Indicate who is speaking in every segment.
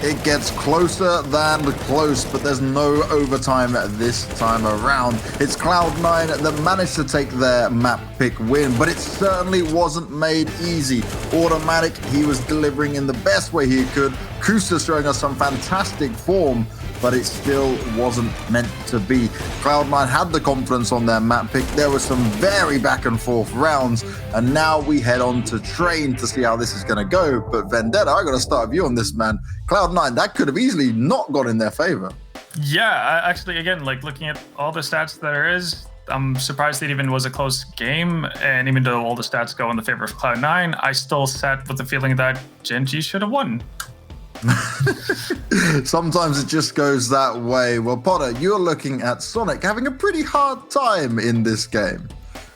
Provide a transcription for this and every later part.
Speaker 1: It gets closer than close, but there's no overtime this time around. It's Cloud9 that managed to take their map pick win, but it certainly wasn't made easy. Automatic, he was delivering in the best way he could. Kusa showing us some fantastic form, but it still wasn't meant to be. Cloud9 had the confidence on their map pick. There were some very back and forth rounds, and now we head on to Train to see how this is gonna go. But Vendetta, I gotta start with you on this, man. Cloud9, that could have easily not gone in their favor.
Speaker 2: Yeah, actually, again, like looking at all the stats that there is, I'm surprised it even was a close game. And even though all the stats go in the favor of Cloud9, I still sat with the feeling that Gen.G should have won.
Speaker 1: Sometimes it just goes that way. Well, Potter, you're looking at Sonic having a pretty hard time in this game.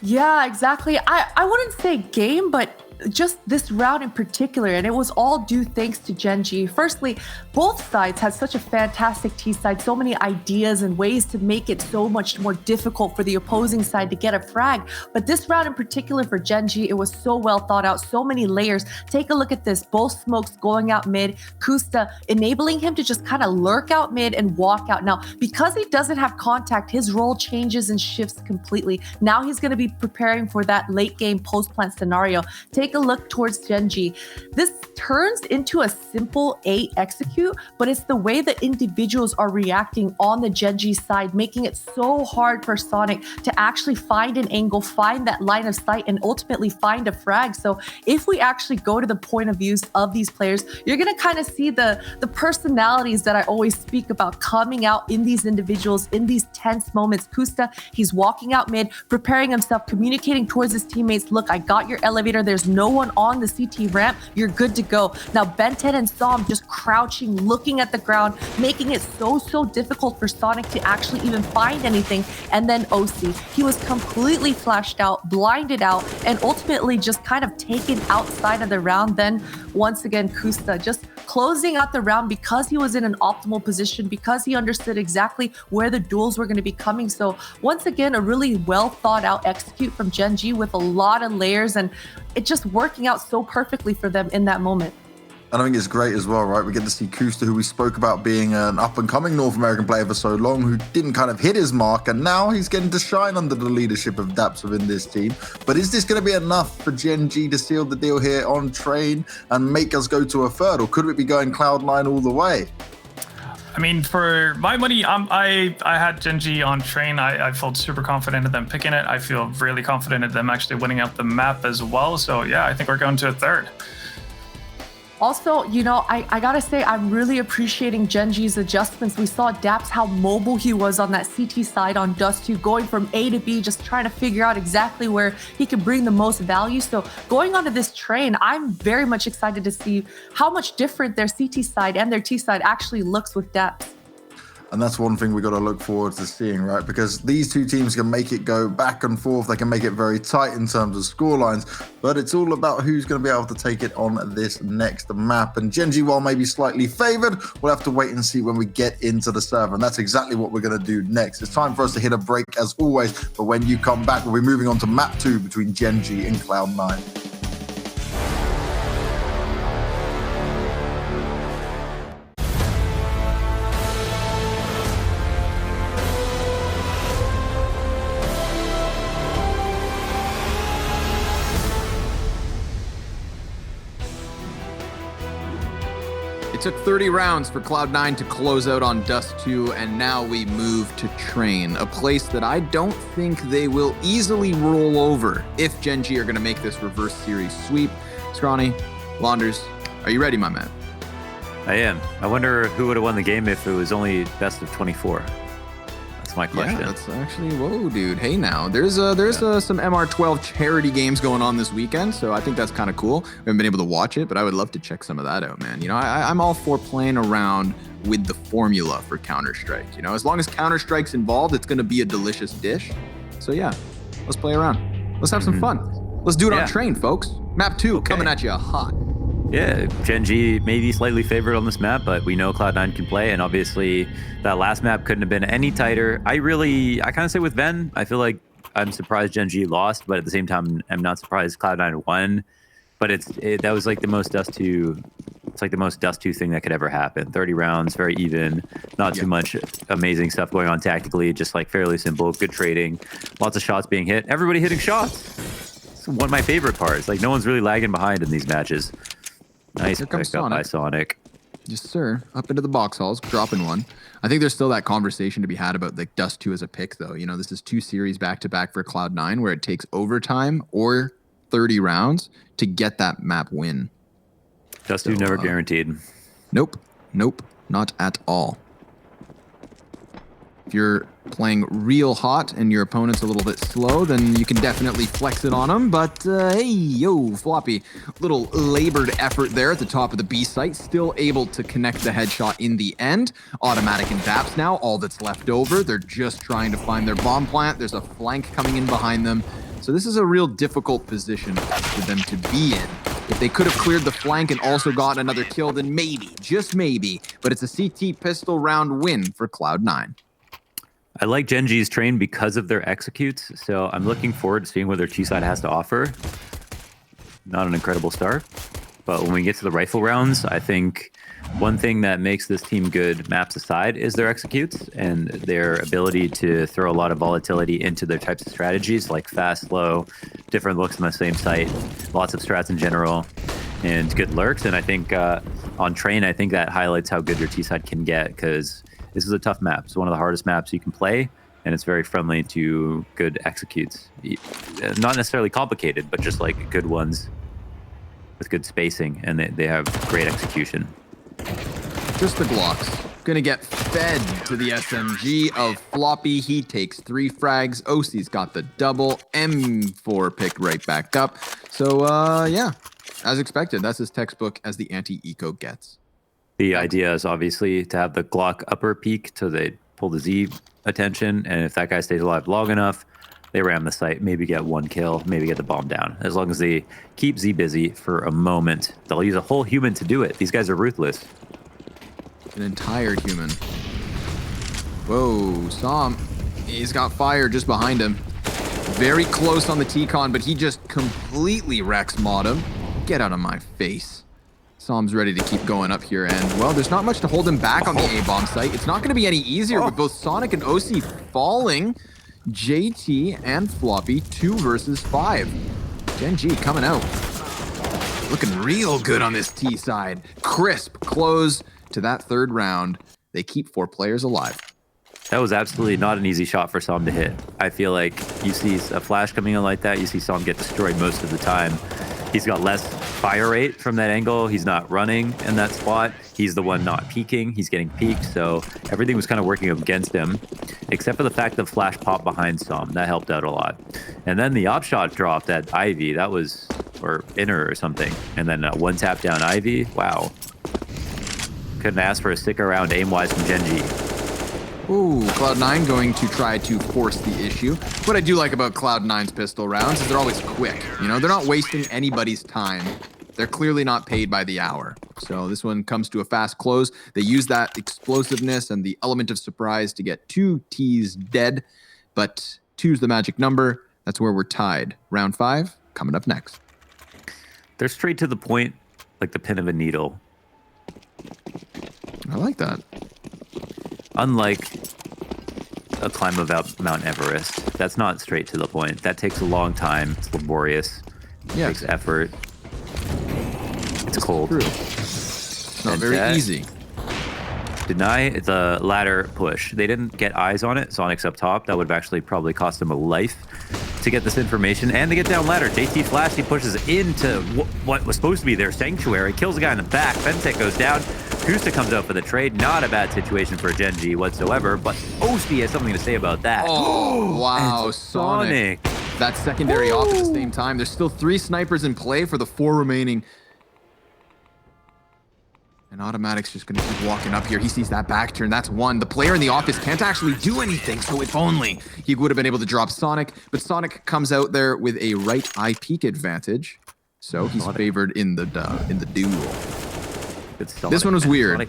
Speaker 3: Yeah, exactly. I wouldn't say game, but just this round in particular, and it was all due thanks to Gen.G. Firstly, both sides had such a fantastic T side, so many ideas and ways to make it so much more difficult for the opposing side to get a frag. But this round in particular for Gen.G, it was so well thought out, so many layers. Take a look at this, both smokes going out mid, Kusta enabling him to just kind of lurk out mid and walk out. Now, because he doesn't have contact, his role changes and shifts completely. Now he's going to be preparing for that late game post plant scenario. Take a look towards Gen.G. This turns into a simple A execute, but it's the way that individuals are reacting on the Gen.G side, making it so hard for Sonic to actually find an angle, find that line of sight, and ultimately find a frag. So if we actually go to the point of views of these players, you're going to kind of see the personalities that I always speak about coming out in these individuals, in these tense moments. Kusta, he's walking out mid, preparing himself, communicating towards his teammates. Look, I got your elevator. There's no one on the CT ramp. You're good to go. Now, Ben10 and Som just crouching, looking at the ground, making it so difficult for Sonic to actually even find anything. And then OC, he was completely flashed out, blinded out, and ultimately just kind of taken outside of the round. Then once again, Kusta just closing out the round because he was in an optimal position, because he understood exactly where the duels were going to be coming. So once again, a really well thought out execute from Gen.G with a lot of layers, and it just working out so perfectly for them in that moment.
Speaker 1: And I think it's great as well, right? We get to see Kusta, who we spoke about being an up-and-coming North American player for so long, who didn't kind of hit his mark, and now he's getting to shine under the leadership of Daps within this team. But is this going to be enough for Gen.G to seal the deal here on Train and make us go to a third, or could it be going Cloud9 all the way?
Speaker 2: I mean, for my money, I had Gen.G on Train. I felt super confident in them picking it. I feel really confident in them actually winning out the map as well. So yeah, I think we're going to a third.
Speaker 3: Also, you know, I gotta say, I'm really appreciating Gen.G's adjustments. We saw Daps, how mobile he was on that CT side on Dust 2, going from A to B, just trying to figure out exactly where he can bring the most value. So going onto this Train, I'm very much excited to see how much different their CT side and their T side actually looks with Daps.
Speaker 1: And that's one thing we got to look forward to seeing, right? Because these two teams can make it go back and forth. They can make it very tight in terms of score lines, but it's all about who's going to be able to take it on this next map. And Gen.G, while maybe slightly favored, we'll have to wait and see when we get into the server. And that's exactly what we're going to do next. It's time for us to hit a break as always. But when you come back, we'll be moving on to map 2 between Gen.G and Cloud9.
Speaker 4: It took 30 rounds for Cloud9 to close out on Dust 2, and now we move to Train, a place that I don't think they will easily roll over if Gen.G are going to make this reverse series sweep. Scrawny, Launders, are you ready, my man?
Speaker 5: I am. I wonder who would have won the game if it was only best of 24. That's my question.
Speaker 4: Yeah, that's actually, whoa, dude. Hey, now, there's some MR12 charity games going on this weekend, so I think that's kind of cool. We haven't been able to watch it, but I would love to check some of that out, man. You know, I'm all for playing around with the formula for Counter-Strike. You know, as long as Counter-Strike's involved, it's going to be a delicious dish. So yeah, let's play around. Let's have some fun. Let's do it on Train, folks. Map 2 coming at you hot.
Speaker 5: Yeah, Gen.G may be slightly favored on this map, but we know Cloud9 can play, and obviously that last map couldn't have been any tighter. I kind of say with Ven, I feel like I'm surprised Gen.G lost, but at the same time, I'm not surprised Cloud9 won. But that was like the most Dust 2 It's like the most Dust 2 thing that could ever happen. 30 rounds, very even, not too much amazing stuff going on tactically, just like fairly simple, good trading, lots of shots being hit, everybody hitting shots. It's one of my favorite parts. Like no one's really lagging behind in these matches. Nice pick up by Sonic.
Speaker 4: Yes, sir. Up into the box halls, dropping one. I think there's still that conversation to be had about like Dust 2 as a pick, though. You know, this is 2 series back-to-back for Cloud9 where it takes overtime or 30 rounds to get that map win.
Speaker 5: Dust 2 never guaranteed.
Speaker 4: Nope. Nope. Not at all. If you're playing real hot and your opponent's a little bit slow, then you can definitely flex it on them. But hey, yo, Floppy, little labored effort there at the top of the B site, still able to connect the headshot in the end. Automatic and Daps now, all that's left over. They're just trying to find their bomb plant. There's a flank coming in behind them. So this is a real difficult position for them to be in. If they could have cleared the flank and also gotten another kill, then maybe, just maybe. But it's a CT pistol round win for Cloud9.
Speaker 5: I like Gen.G's train because of their executes, so I'm looking forward to seeing what their T-side has to offer. Not an incredible start, but when we get to the rifle rounds, I think one thing that makes this team good, maps aside, is their executes and their ability to throw a lot of volatility into their types of strategies, like fast, slow, different looks on the same site, lots of strats in general, and good lurks. And I think on train, I think that highlights how good your T-side can get, because this is a tough map. It's one of the hardest maps you can play, and it's very friendly to good executes. Not necessarily complicated, but just like good ones with good spacing, and they have great execution.
Speaker 4: Just the Glocks. Gonna get fed to the SMG of Floppy. He takes 3 frags. OC's got the double. M4 picked right back up. So, yeah, as expected, that's as textbook as the anti-eco gets.
Speaker 5: The idea is obviously to have the Glock upper peak so they pull the Z attention, and if that guy stays alive long enough, they ram the site, maybe get 1 kill, maybe get the bomb down. As long as they keep Z busy for a moment, they'll use a whole human to do it. These guys are ruthless.
Speaker 4: An entire human. Whoa, Som. He's got fire just behind him. Very close on the T-Con, but he just completely wrecks Modem. Get out of my face. Som's ready to keep going up here, and, well, there's not much to hold him back on the A-bomb site. It's not going to be any easier with both Sonic and OC falling. JT and Floppy, 2 versus 5. Gen.G coming out. Looking real good on this T side. Crisp close to that 3rd round. They keep 4 players alive.
Speaker 5: That was absolutely not an easy shot for Som to hit. I feel like you see a flash coming in like that, you see Som get destroyed most of the time. He's got less fire rate from that angle. He's not running in that spot. He's the one not peeking. He's getting peeked, so everything was kind of working against him, except for the fact that flash popped behind Som. That helped out a lot. And then the op shot dropped at Ivy. That was, or inner or something. And then 1 tap down Ivy. Wow. Couldn't ask for a sicker round aim-wise from Gen.G.
Speaker 4: Ooh, Cloud9 going to try to force the issue. What I do like about Cloud9's pistol rounds is they're always quick. You know, they're not wasting anybody's time. They're clearly not paid by the hour. So this one comes to a fast close. They use that explosiveness and the element of surprise to get 2 T's dead. But 2's the magic number. That's where we're tied. Round 5 coming up next.
Speaker 5: They're straight to the point, like the pin of a needle.
Speaker 4: I like that.
Speaker 5: Unlike a climb of Mount Everest, that's not straight to the point. That takes a long time. It's laborious.
Speaker 4: Yeah,
Speaker 5: takes effort. It's cold.
Speaker 4: True. It's not very easy.
Speaker 5: Deny the ladder push. They didn't get eyes on it. Sonic's up top. That would have actually probably cost them a life to get this information and to get down ladder. JT Flash, he pushes into what was supposed to be their sanctuary, kills a guy in the back. Fentech goes down. Kusta comes out for the trade. Not a bad situation for Gen.G whatsoever, but OC has something to say about that.
Speaker 4: Oh, wow, Sonic. That secondary off at the same time. There's still 3 snipers in play for the 4 remaining. And Automatic's just going to keep walking up here. He sees that back turn. That's 1. The player in the office can't actually do anything, so if only he would have been able to drop Sonic. But Sonic comes out there with a right eye peek advantage, so he's favored in the duel. This one was weird.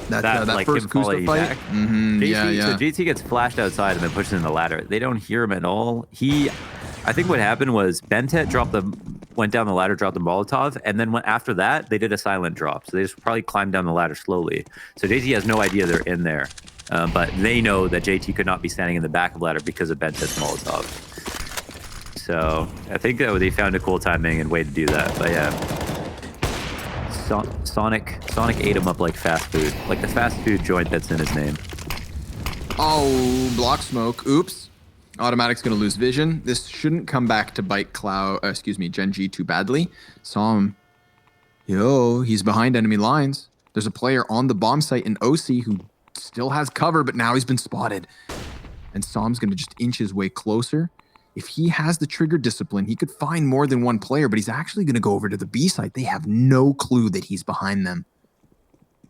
Speaker 4: That
Speaker 5: like
Speaker 4: first Kusta fight.
Speaker 5: So JT gets flashed outside and then pushes in the ladder. They don't hear him at all. I think what happened was Bentet dropped the went down the ladder, dropped the Molotov, and then after that, they did a silent drop. So they just probably climbed down the ladder slowly. So JT has no idea they're in there. But they know that JT could not be standing in the back of the ladder because of Bentet's Molotov. So I think that they found a cool timing and way to do that. But yeah, Sonic ate him up like fast food, like the fast food joint that's in his name.
Speaker 4: Oh, block smoke. Oops. Automatic's going to lose vision. This shouldn't come back to bite Gen.G too badly. Saw him. Yo, he's behind enemy lines. There's a player on the bomb site in OC who still has cover, but now he's been spotted. And Som's going to just inch his way closer. If he has the trigger discipline, he could find more than one player, but he's actually going to go over to the B site. They have no clue that he's behind them.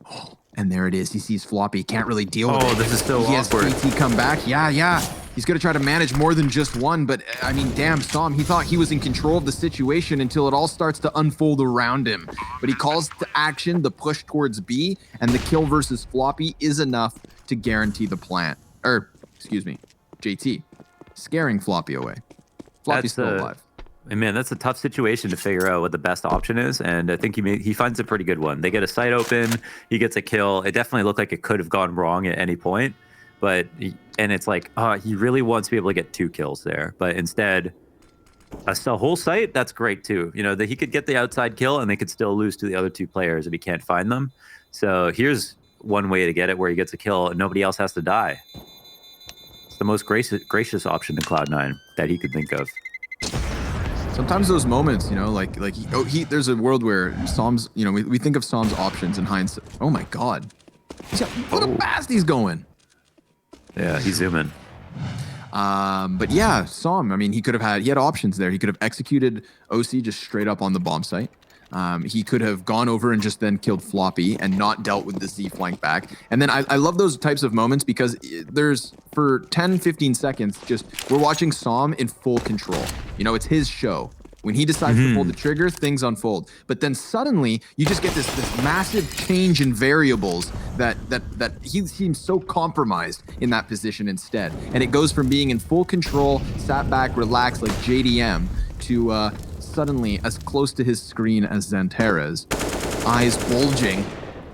Speaker 4: Oh, and there it is. He sees Floppy. Can't really deal with it.
Speaker 5: Oh, this is so
Speaker 4: He
Speaker 5: awkward.
Speaker 4: has JT come back. Yeah. He's going to try to manage more than just one, but I mean, damn, Som, he thought he was in control of the situation until it all starts to unfold around him. But he calls to action the push towards B, and the kill versus Floppy is enough to guarantee the plant. JT. Scaring Floppy away. Floppy's still alive.
Speaker 5: Man, that's a tough situation to figure out what the best option is, and I think he finds a pretty good one. They get a site open, he gets a kill. It definitely looked like it could have gone wrong at any point, and it's like, he really wants to be able to get 2 kills there, but instead, a whole site, that's great too. You know, that he could get the outside kill, and they could still lose to the other 2 players if he can't find them. So here's one way to get it where he gets a kill and nobody else has to die. It's the most gracious option in Cloud9 that he could think of.
Speaker 4: Sometimes those moments, you know, there's a world where Som's, you know, we think of Som's options in hindsight. Oh my God. Look how fast he's going.
Speaker 5: Yeah, he's zooming.
Speaker 4: But yeah, Som, I mean, he had options there. He could have executed OC just straight up on the bomb site. He could have gone over and just then killed Floppy and not dealt with the Z flank back. And then I love those types of moments because for 10, 15 seconds, we're watching Som in full control. You know, it's his show. When he decides to pull the trigger, things unfold. But then suddenly, you just get this massive change in variables that he seems so compromised in that position instead. And it goes from being in full control, sat back, relaxed like JDM, to suddenly as close to his screen as Xanterra's, eyes bulging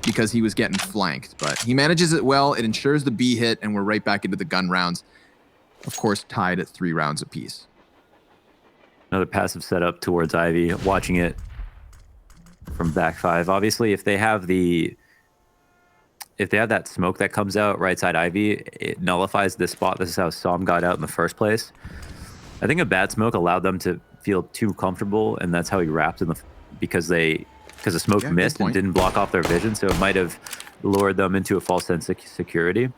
Speaker 4: because he was getting flanked. But he manages it well. It ensures the B hit, and we're right back into the gun rounds. Of course, tied at 3 rounds apiece.
Speaker 5: Another passive setup towards Ivy, watching it from back 5. Obviously, if they have that smoke that comes out right side Ivy, it nullifies this spot. This is how Som got out in the first place. I think a bad smoke allowed them to feel too comfortable, and that's how he wrapped because the smoke missed and didn't block off their vision, so it might have lured them into a false sense of security.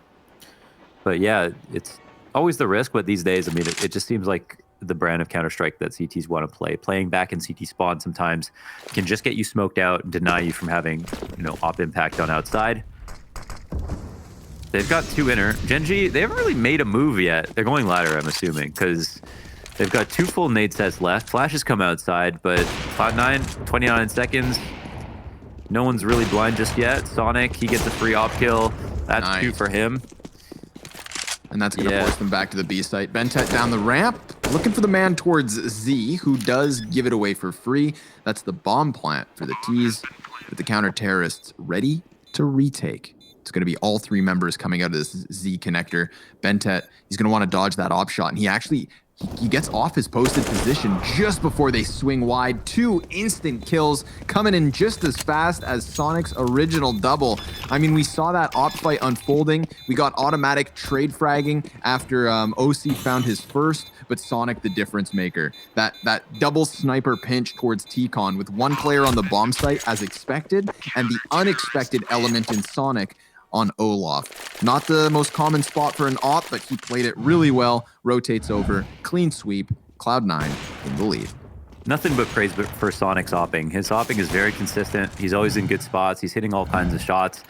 Speaker 5: But yeah, it's always the risk, but these days, I mean, it just seems like the brand of Counter-Strike that CTs want to play. Playing back in CT spawn sometimes can just get you smoked out and deny you from having, you know, op impact on outside. They've got 2 inner. Gen.G, they haven't really made a move yet. They're going ladder, I'm assuming, because they've got 2 full nade sets left. Flashes come outside, but Cloud9, 29 seconds. No one's really blind just yet. Sonic, he gets a free op kill. That's nice. 2 for him.
Speaker 4: And that's going to force them back to the B site. Bentet down the ramp, looking for the man towards Z, who does give it away for free. That's the bomb plant for the T's, with the counter-terrorists ready to retake. It's going to be all 3 members coming out of this Z connector. Bentet, he's going to want to dodge that op shot, and he gets off his posted position just before they swing wide. 2 instant kills coming in just as fast as Sonic's original double. I mean, we saw that op fight unfolding. We got automatic trade fragging after OC found his first, but Sonic the difference maker. That double sniper pinch towards T-Con with 1 player on the bomb site as expected, and the unexpected element in Sonic on Olaf. Not the most common spot for an op, but he played it really well. Rotates over, clean sweep, Cloud9 in the lead.
Speaker 5: Nothing but praise for Sonic's opping. His opping is very consistent. He's always in good spots. He's hitting all kinds of shots.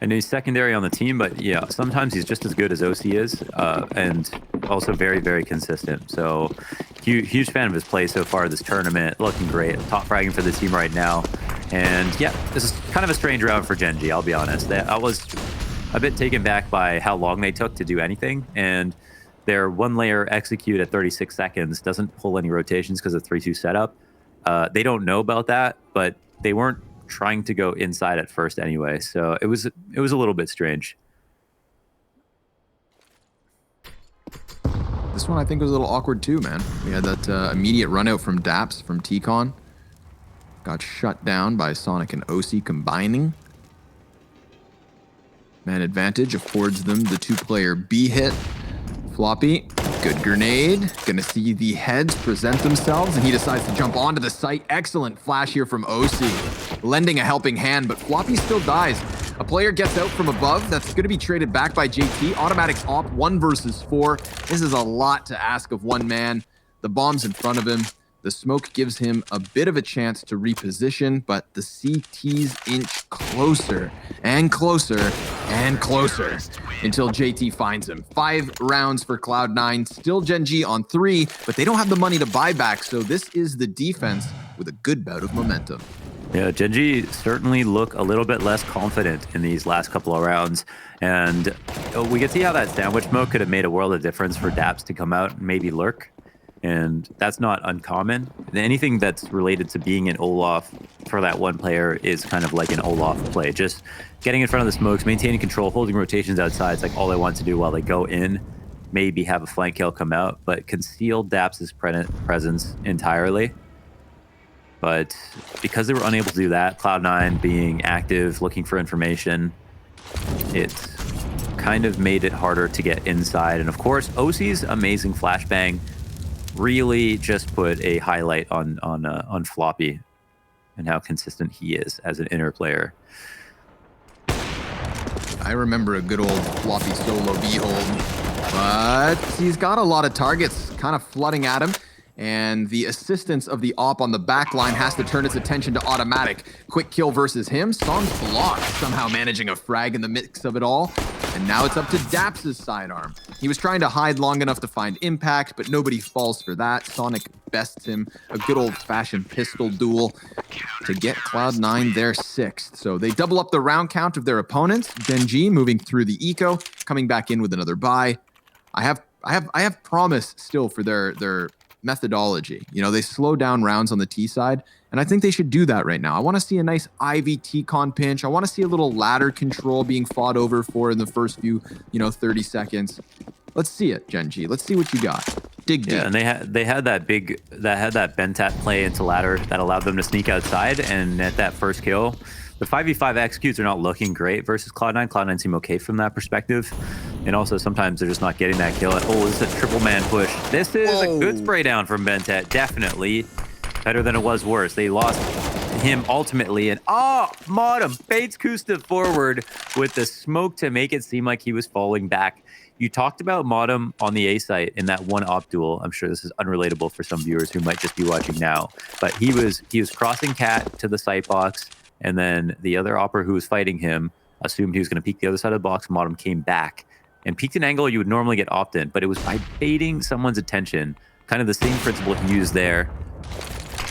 Speaker 5: And he's secondary on the team, but yeah, sometimes he's just as good as OC is, and also very, very consistent. So huge fan of his play so far this tournament. Looking great. Top fragging for the team right now. And yeah, this is kind of a strange round for Gen.G, I'll be honest. I was a bit taken back by how long they took to do anything, and their 1 layer execute at 36 seconds doesn't pull any rotations because of 3-2 setup. They don't know about that, but they weren't trying to go inside at first anyway. So it was a little bit strange.
Speaker 4: This one I think was a little awkward too, man. We had that immediate run out from Daps from T-Con. Got shut down by Sonic and OC combining. Man advantage affords them the 2-player B hit. Floppy, good grenade. Gonna see the heads present themselves, and he decides to jump onto the site. Excellent flash here from OC. Lending a helping hand, but Floppy still dies. A player gets out from above. That's gonna be traded back by JT. Automatic op, 1 versus 4. This is a lot to ask of one man. The bomb's in front of him. The smoke gives him a bit of a chance to reposition, but the CTs inch closer and closer and closer until JT finds him. 5 rounds for Cloud9, still Gen.G on 3, but they don't have the money to buy back, so this is the defense with a good bout of momentum.
Speaker 5: Yeah, Gen.G certainly look a little bit less confident in these last couple of rounds. And we could see how that sandwich smoke could have made a world of difference for Daps to come out and maybe lurk. And that's not uncommon. Anything that's related to being an Olaf for that one player is kind of like an Olaf play. Just getting in front of the smokes, maintaining control, holding rotations outside. It's like all they want to do while they go in. Maybe have a flank kill come out, but conceal Daps' presence entirely. But because they were unable to do that, Cloud9 being active, looking for information, it kind of made it harder to get inside. And of course, OC's amazing flashbang really just put a highlight on Floppy and how consistent he is as an inner player.
Speaker 4: I remember a good old Floppy solo B-hold, but he's got a lot of targets kind of flooding at him. And the assistance of the op on the back line has to turn its attention to automatic. Quick kill versus him. Song's blocked, somehow managing a frag in the mix of it all. And now it's up to Daps' sidearm. He was trying to hide long enough to find impact, but nobody falls for that. Sonic bests him. A good old-fashioned pistol duel to get Cloud9 their 6th. So they double up the round count of their opponents. Gen.G moving through the eco, coming back in with another buy. I have promise still for their methodology. You know, they slow down rounds on the T side, and I think they should do that right now. I want to see a nice Ivy T-Con pinch. I want to see a little ladder control being fought over for in the first few, 30 seconds. Let's see it, Gen.G. Let's see what you got. Dig deep.
Speaker 5: Yeah, and they had that Bentat play into ladder that allowed them to sneak outside, and at that first kill, the 5v5 executes are not looking great versus Cloud9. Cloud9 seem okay from that perspective. And also sometimes they're just not getting that kill. Oh, this is a triple man push. This is a good spray down from Bentat. Definitely better than it was worse. They lost him ultimately. And Modem baits Kusta forward with the smoke to make it seem like he was falling back. You talked about Modem on the A site in that one op duel. I'm sure this is unrelatable for some viewers who might just be watching now. But he was crossing cat to the site box. And then the other opper who was fighting him assumed he was going to peek the other side of the box. Modem came back and peeked an angle you would normally get opt-in, but it was by baiting someone's attention. Kind of the same principle he used there.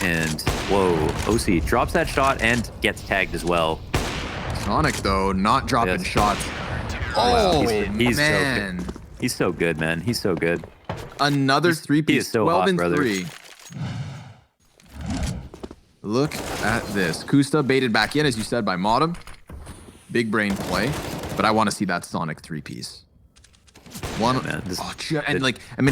Speaker 5: And whoa, OC drops that shot and gets tagged as well.
Speaker 4: Sonic, though, not dropping shots.
Speaker 5: He's
Speaker 4: man.
Speaker 5: So good. He's so good, man. He's so good.
Speaker 4: Another 3-piece,
Speaker 5: he is so
Speaker 4: 12
Speaker 5: hot,
Speaker 4: and
Speaker 5: brother.
Speaker 4: 3. Look at this. Kusta baited back in, as you said, by Modem. Big brain play, but I want to see that Sonic 3-piece. One,
Speaker 5: man,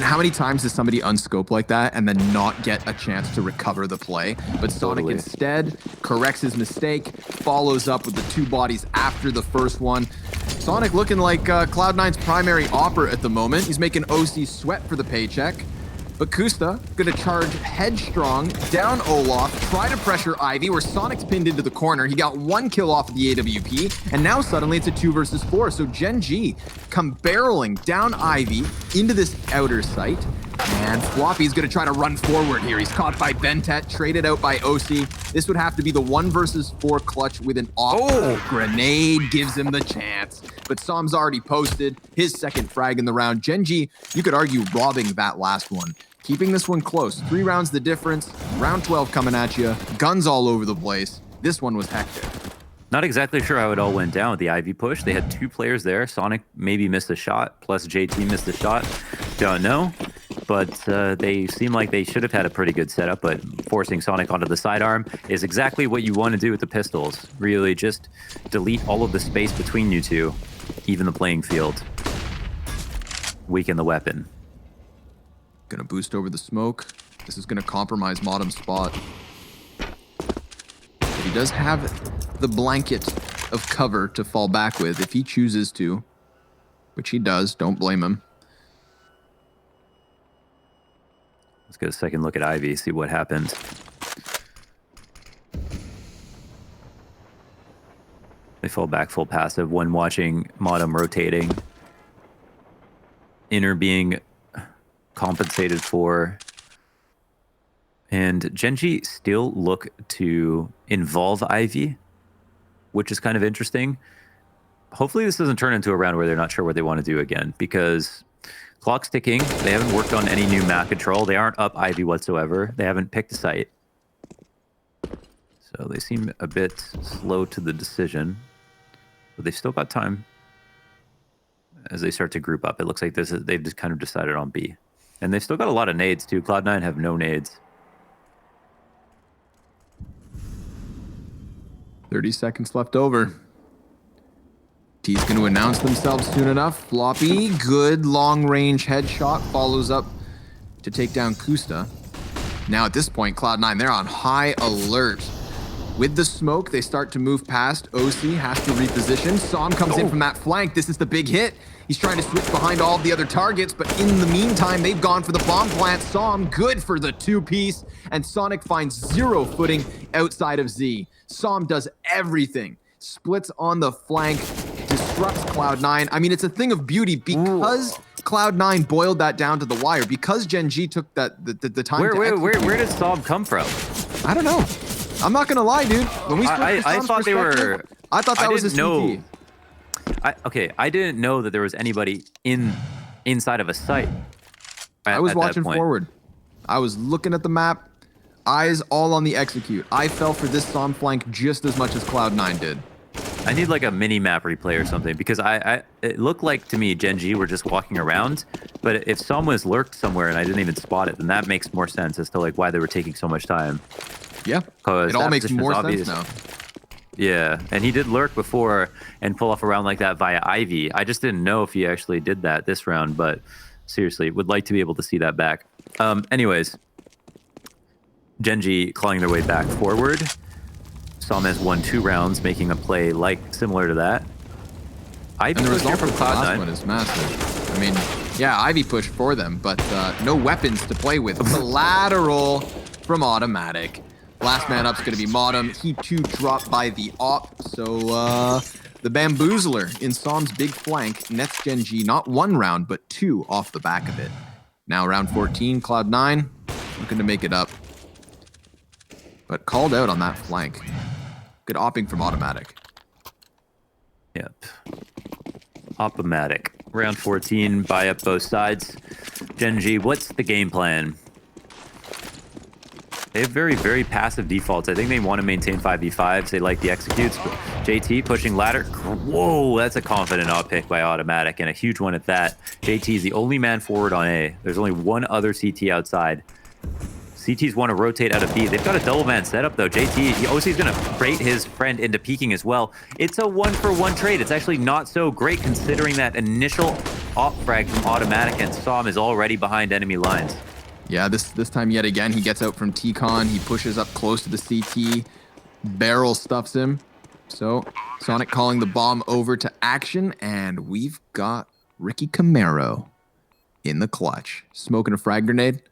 Speaker 4: how many times does somebody unscope like that and then not get a chance to recover the play? But Sonic instead corrects his mistake, follows up with the 2 bodies after the first one. Sonic looking like Cloud9's primary opper at the moment. He's making OC sweat for the paycheck. But Kusta gonna charge headstrong down Olaf, try to pressure Ivy, where Sonic's pinned into the corner. He got 1 kill off of the AWP, and now suddenly it's a 2 versus 4. So Gen.G come barreling down Ivy into this outer site, and Floppy's gonna try to run forward here. He's caught by Bentat, traded out by OC. This would have to be the 1 versus 4 clutch with an off. Grenade gives him the chance, but Som's already posted his second frag in the round. Gen.G, you could argue, robbing that last one. Keeping this one close. 3 rounds the difference. Round 12 coming at you. Guns all over the place. This one was hectic.
Speaker 5: Not exactly sure how it all went down with the Ivy push. They had 2 players there. Sonic maybe missed a shot, plus JT missed a shot. Don't know. but they seem like they should have had a pretty good setup, but forcing Sonic onto the sidearm is exactly what you want to do with the pistols. Really just delete all of the space between you two, even the playing field. Weaken the weapon.
Speaker 4: Gonna boost over the smoke. This is gonna compromise Modem's spot. But he does have the blanket of cover to fall back with if he chooses to, which he does. Don't blame him.
Speaker 5: Let's get a second look at Ivy, see what happened. They fall back full passive when watching Modem rotating. Inner being compensated for. And Gen.G still look to involve Ivy, which is kind of interesting. Hopefully this doesn't turn into a round where they're not sure what they want to do again, because clock's ticking. They haven't worked on any new map control. They aren't up Ivy whatsoever. They haven't picked a site. So they seem a bit slow to the decision, but they've still got time. As they start to group up, it looks like they've just kind of decided on B. And they've still got a lot of nades too. Cloud9 have no nades.
Speaker 4: 30 seconds left over. T's going to announce themselves soon enough. Floppy, good long-range headshot, follows up to take down Kusta. Now at this point, Cloud9, they're on high alert. With the smoke, they start to move past. OC has to reposition. Som comes in from that flank. This is the big hit. He's trying to switch behind all of the other targets, but in the meantime, they've gone for the bomb plant. Som good for the two-piece, and Sonic finds zero footing outside of Z. Som does everything. Splits on the flank, disrupts Cloud9. I mean, it's a thing of beauty because Cloud9 boiled that down to the wire, because Gen.G took that the time to execute.
Speaker 5: Where did Som come from?
Speaker 4: I don't know. I'm not gonna lie, dude. When we
Speaker 5: I thought they were.
Speaker 4: I thought that was his CT.
Speaker 5: I didn't know that there was anybody inside of a site.
Speaker 4: I was watching forward. I was looking at the map, eyes all on the execute. I fell for this Som flank just as much as Cloud9 did.
Speaker 5: I need like a mini map replay or something, because it looked like to me Gen.G were just walking around, but if Som was lurked somewhere and I didn't even spot it, then that makes more sense as to like why they were taking so much time.
Speaker 4: Yeah, it all makes more sense now.
Speaker 5: Yeah, and he did lurk before and pull off a round like that via Ivy. I just didn't know if he actually did that this round, but seriously, would like to be able to see that back. Anyways, Gen.G clawing their way back forward. Som has won 2 rounds, making a play similar to that. Ivy
Speaker 4: and the result
Speaker 5: from
Speaker 4: from the last
Speaker 5: Cloud9
Speaker 4: one is massive. I mean, yeah, Ivy pushed for them, but no weapons to play with. Collateral from Automatic. Last man up's going to be Modem. He too dropped by the op. So the Bamboozler in Som's big flank nets Gen.G not 1 round, but 2 off the back of it. Now round 14, Cloud9 looking to make it up. But called out on that flank. Good opping from Automatic.
Speaker 5: Yep. Op-o-matic. Round 14, buy up both sides. Gen.G, what's the game plan? They have very, very passive defaults. I think they want to maintain 5v5s. They like the executes. JT pushing ladder. Whoa, that's a confident op pick by Automatic, and a huge one at that. JT is the only man forward on A. There's only one other CT outside. CTs want to rotate out of B. They've got a double man setup though. JT, OC's going to bait his friend into peeking as well. It's a 1-for-1 trade. It's actually not so great considering that initial op frag from Automatic, and Som is already behind enemy lines.
Speaker 4: Yeah, this time yet again, he gets out from T-Con. He pushes up close to the CT. Barrel stuffs him. So Sonic calling the bomb over to action, and we've got Ricky Camaro in the clutch. Smoking a frag grenade.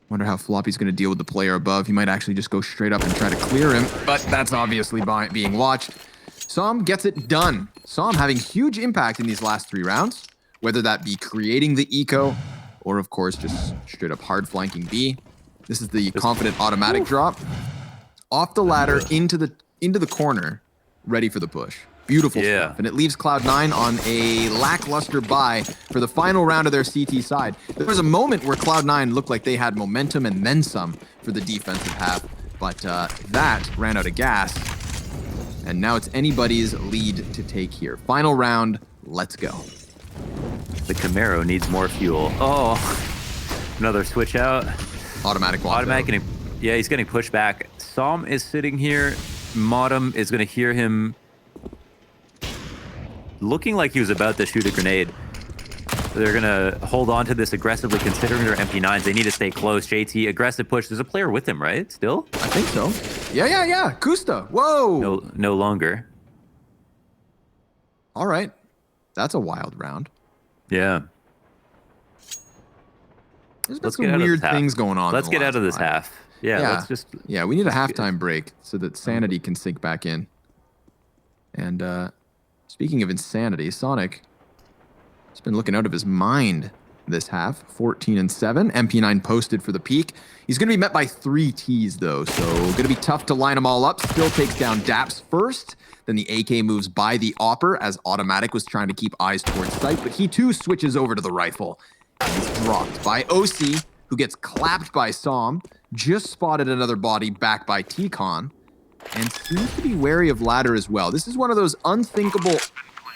Speaker 4: Wonder how Floppy's going to deal with the player above. He might actually just go straight up and try to clear him, but that's obviously being watched. Som gets it done. Som having huge impact in these last 3 rounds, whether that be creating the eco or, of course, just straight up hard flanking B. This is the confident Automatic drop. Off the ladder into the corner, ready for the push. Beautiful stuff. And it leaves Cloud9 on a lackluster bye for the final round of their CT side. There was a moment where Cloud9 looked like they had momentum and then some for the defensive half, but that ran out of gas. And now it's anybody's lead to take here. Final round, let's go.
Speaker 5: The Camaro needs more fuel. Oh, another switch out.
Speaker 4: Automatic.
Speaker 5: Getting, yeah, he's getting pushed back. Som is sitting here. Modem is going to hear him looking like he was about to shoot a grenade. They're going to hold on to this aggressively, considering their MP9s. They need to stay close. JT, aggressive push. There's a player with him, right? Still?
Speaker 4: I think so. Yeah. Kusta. Whoa.
Speaker 5: No longer.
Speaker 4: All right. That's a wild round.
Speaker 5: Yeah.
Speaker 4: There's been some weird things going on.
Speaker 5: Let's get out of this half. Yeah,
Speaker 4: we need a halftime break so that sanity can sink back in. And speaking of insanity, Sonic has been looking out of his mind this half. 14-7. MP9 posted for the peak. He's going to be met by 3 Ts, though, so going to be tough to line them all up. Still takes down Daps first. Then the AK moves by the Opper as Automatic was trying to keep eyes towards sight, but he too switches over to the rifle. And he's dropped by OC, who gets clapped by Som. Just spotted another body back by T-Con, and seems to be wary of ladder as well. This is one of those unthinkable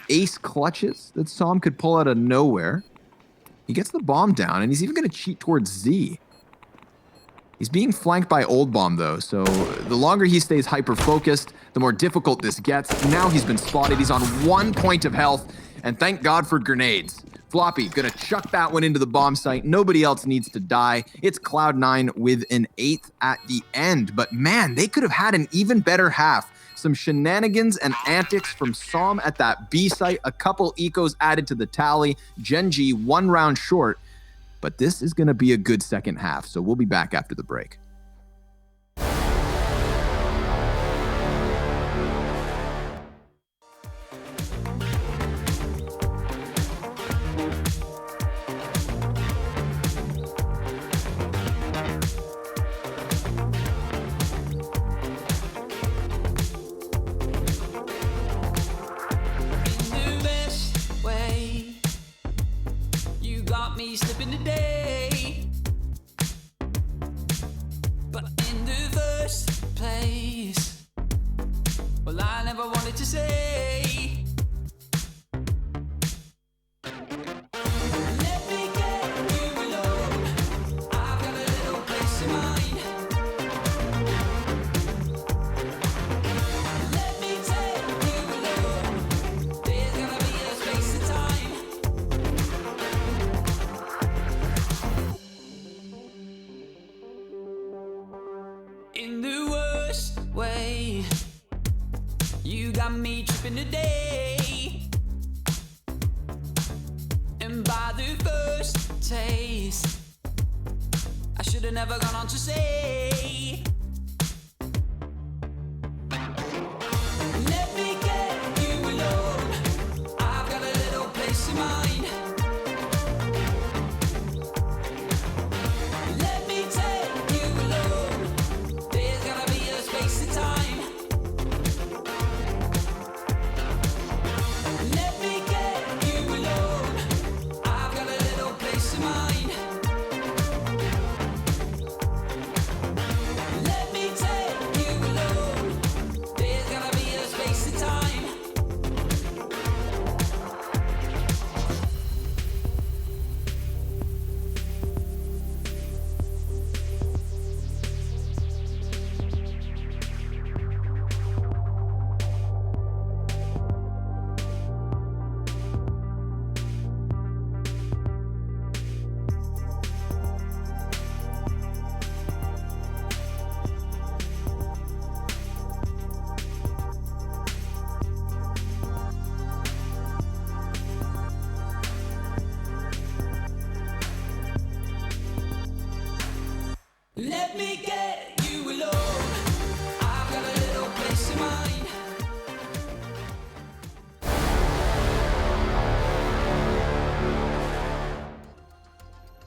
Speaker 4: ace clutches that Som could pull out of nowhere. He gets the bomb down, and he's even going to cheat towards Z. He's being flanked by Old Bomb, though, so the longer he stays hyper-focused, the more difficult this gets. Now he's been spotted. He's on 1 point of health, and thank God for grenades. Floppy gonna chuck that one into the bomb site. Nobody else needs to die. It's Cloud9 with an 8th at the end. But man, they could have had an even better half. Some shenanigans and antics from Som at that B site. A couple ecos added to the tally. Gen.G 1 round short. But this is gonna be a good second half. So we'll be back after the break.
Speaker 6: Slipping today, but in the first place, well, I never wanted to say. Let me get you alone. I've got a little place in mind. Let me take you alone. There's gonna be a space and time. In the worst way, you got me tripping today. And by the first taste, I should have never gone on to say. Let me get you alone. I've got a little place in mind. Let me take you alone. There's gotta be a space and time. Let me get you alone. I've got a little place in mind. Let me take you alone. There's gotta be a space and time. Let me get you alone. I've got a little place in mind.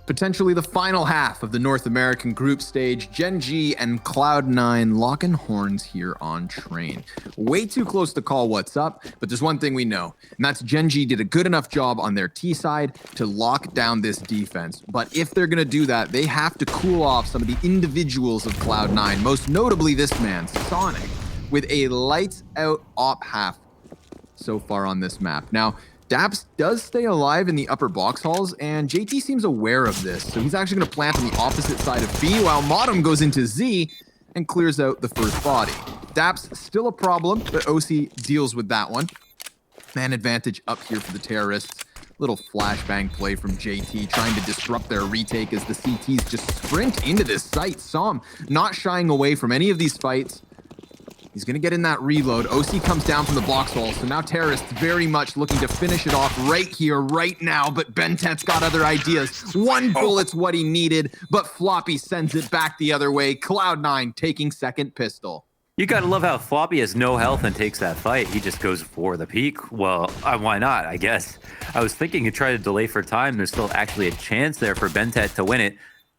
Speaker 4: Potentially the final half of the North American group stage. Gen.G and Cloud9 locking horns here on Train. Way too close to call what's up, but there's one thing we know, and that's Gen.G did a good enough job on their T side to lock down this defense. But if they're going to do that, they have to cool off some of the individuals of Cloud9, most notably this man, Sonic, with a lights out op half so far on this map. Now, Daps does stay alive in the upper box halls, and JT seems aware of this, so he's actually going to plant on the opposite side of B, while Modem goes into Z and clears out the first body. Daps still a problem, but OC deals with that one. Man advantage up here for the terrorists. Little flashbang play from JT, trying to disrupt their retake as the CTs just sprint into this site. Som not shying away from any of these fights. He's going to get in that reload. OC comes down from the box wall, so now terrorists very much looking to finish it off right here, right now, but Bentet's got other ideas. One bullet's what he needed, but Floppy sends it back the other way. Cloud9 taking second pistol.
Speaker 5: You gotta love how Floppy has no health and takes that fight. He just goes for the peak. Well, why not, I guess. I was thinking he'd try to delay for time. There's still actually a chance there for Bentet to win it.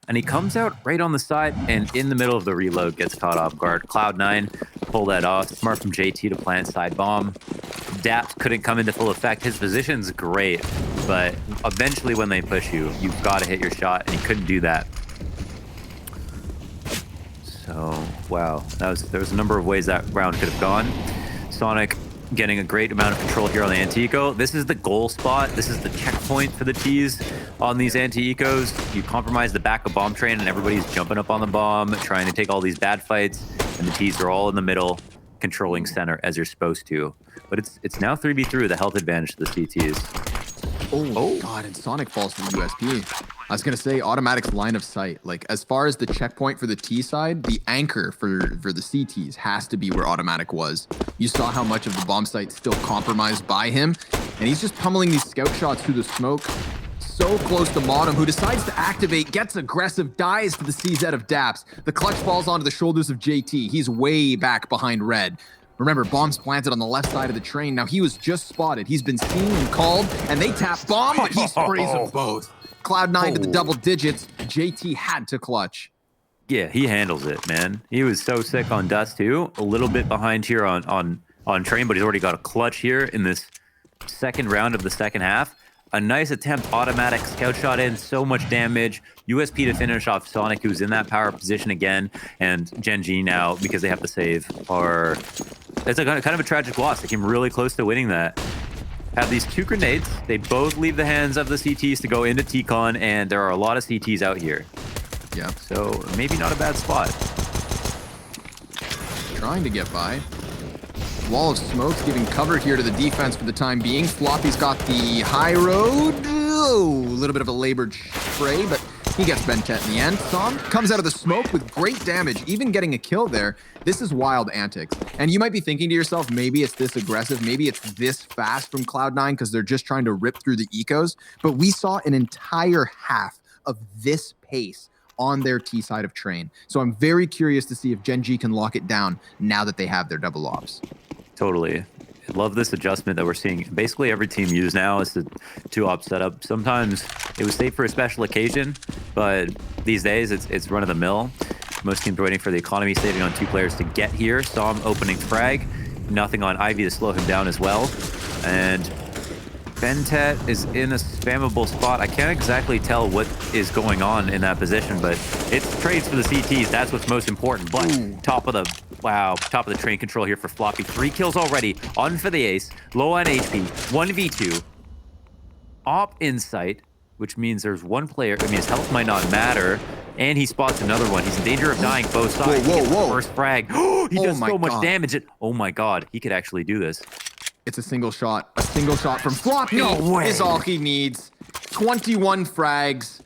Speaker 5: And he comes out right on the side and in the middle of the reload gets caught off guard. Cloud9 pull that off. Smart from JT to plant side bomb. Daps couldn't come into full effect. His position's great, but eventually when they push you, you've got to hit your shot, and he couldn't do that. So, wow, there was a number of ways that round could have gone. Sonic getting a great amount of control here on the anti-eco. This is the goal spot. This is the checkpoint for the T's on these anti-ecos. You compromise the back of bomb train and everybody's jumping up on the bomb, trying to take all these bad fights, and the T's are all in the middle, controlling center as you're supposed to. But it's now 3v3 with a health advantage to the CTs.
Speaker 4: Oh God, and Sonic falls to the USP. I was gonna say automatic's line of sight. Like, as far as the checkpoint for the T side, the anchor for the CTs has to be where automatic was. You saw how much of the bomb site's still compromised by him, and he's just pummeling these scout shots through the smoke. So close to Modem, who decides to activate, gets aggressive, dies to the CZ of Daps. The clutch falls onto the shoulders of JT. He's way back behind Red. Remember, bombs planted on the left side of the train. Now he was just spotted. He's been seen and called, and they tap bomb, but he sprays them both. Cloud9 to the double digits. JT had to clutch.
Speaker 5: Yeah, he handles it, man. He was so sick on Dust too. A little bit behind here on train, but he's already got a clutch here in this second round of the second half. A nice attempt, automatic scout shot in, so much damage. USP to finish off Sonic, who's in that power position again, and Gen.G now, because they have to save, are... It's a kind of a tragic loss. They came really close to winning that. Have these two grenades. They both leave the hands of the CTs to go into T-Con, and there are a lot of CTs out here.
Speaker 4: Yeah.
Speaker 5: So maybe not a bad spot.
Speaker 4: Trying to get by. Wall of smokes giving cover here to the defense for the time being. Floppy's got the high road. Oh, a little bit of a labored spray, but he gets Bentet in the end. Som comes out of the smoke with great damage, even getting a kill there. This is wild antics. And you might be thinking to yourself, maybe it's this aggressive, maybe it's this fast from Cloud9 because they're just trying to rip through the ecos. But we saw an entire half of this pace on their T side of train. So I'm very curious to see if Gen.G can lock it down now that they have their double ops.
Speaker 5: Totally. I love this adjustment that we're seeing. Basically, every team uses now is the 2-op setup. Sometimes it was safe for a special occasion, but these days it's run-of-the-mill. Most teams are waiting for the economy saving on 2 players to get here. Saw him opening frag. Nothing on Ivy to slow him down as well. And Bentet is in a spammable spot. I can't exactly tell what is going on in that position, but it's trades for the CTs. That's what's most important. But top of the train control here for Floppy. 3 kills already. On for the ace. Low on HP. 1v2. Op insight, which means there's one player. I mean, his health might not matter. And he spots another one. He's in danger of dying both sides.
Speaker 4: Whoa.
Speaker 5: First frag. He does so much damage. Oh my god. He could actually do this.
Speaker 4: It's a single shot. A single shot from Floppy
Speaker 5: No way.
Speaker 4: is all he needs. 21 frags.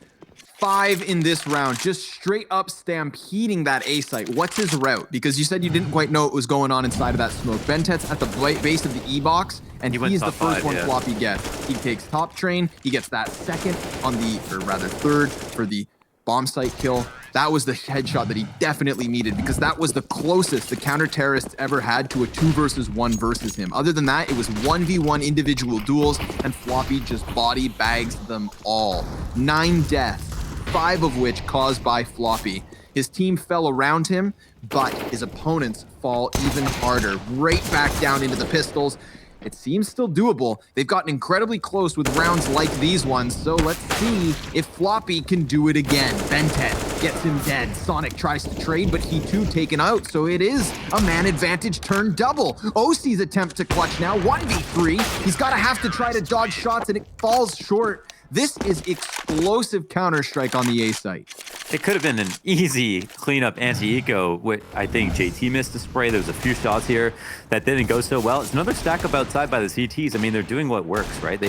Speaker 4: 5 in this round. Just straight up stampeding that A site. What's his route? Because you said you didn't quite know what was going on inside of that smoke. Bentet's at the base of the E box, and he's the first one Floppy gets. He takes top train. He gets that second on the, or rather third, for the bomb site kill. That was the headshot that he definitely needed, because that was the closest the counter-terrorists ever had to a 2-versus-1 versus him. Other than that, it was 1v1 individual duels, and Floppy just body bags them all. 9 deaths, 5 of which caused by Floppy. His team fell around him, but his opponents fall even harder, right back down into the pistols. It seems still doable. They've gotten incredibly close with rounds like these ones, so let's see if Floppy can do it again. Bentet gets him dead. Sonic tries to trade, but he too taken out, so it is a man advantage turn double. OC's attempt to clutch now, 1v3. He's got to have to try to dodge shots, and it falls short. This is explosive Counter-Strike on the A site.
Speaker 5: It could have been an easy cleanup anti-eco. I think JT missed a spray. There was a few shots here that didn't go so well. It's another stack up outside by the CTs. I mean, they're doing what works, right?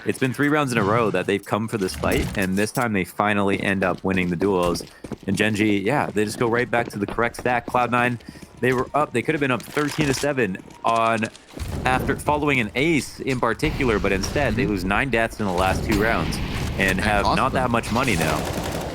Speaker 5: It's been 3 rounds in a row that they've come for this fight, and this time they finally end up winning the duos. And Gen.G, yeah, they just go right back to the correct stack. Cloud9, they were up. They could have been up 13-7 after following an ace in particular, but instead they lose 9 deaths in the last 2 rounds and have not that much money now.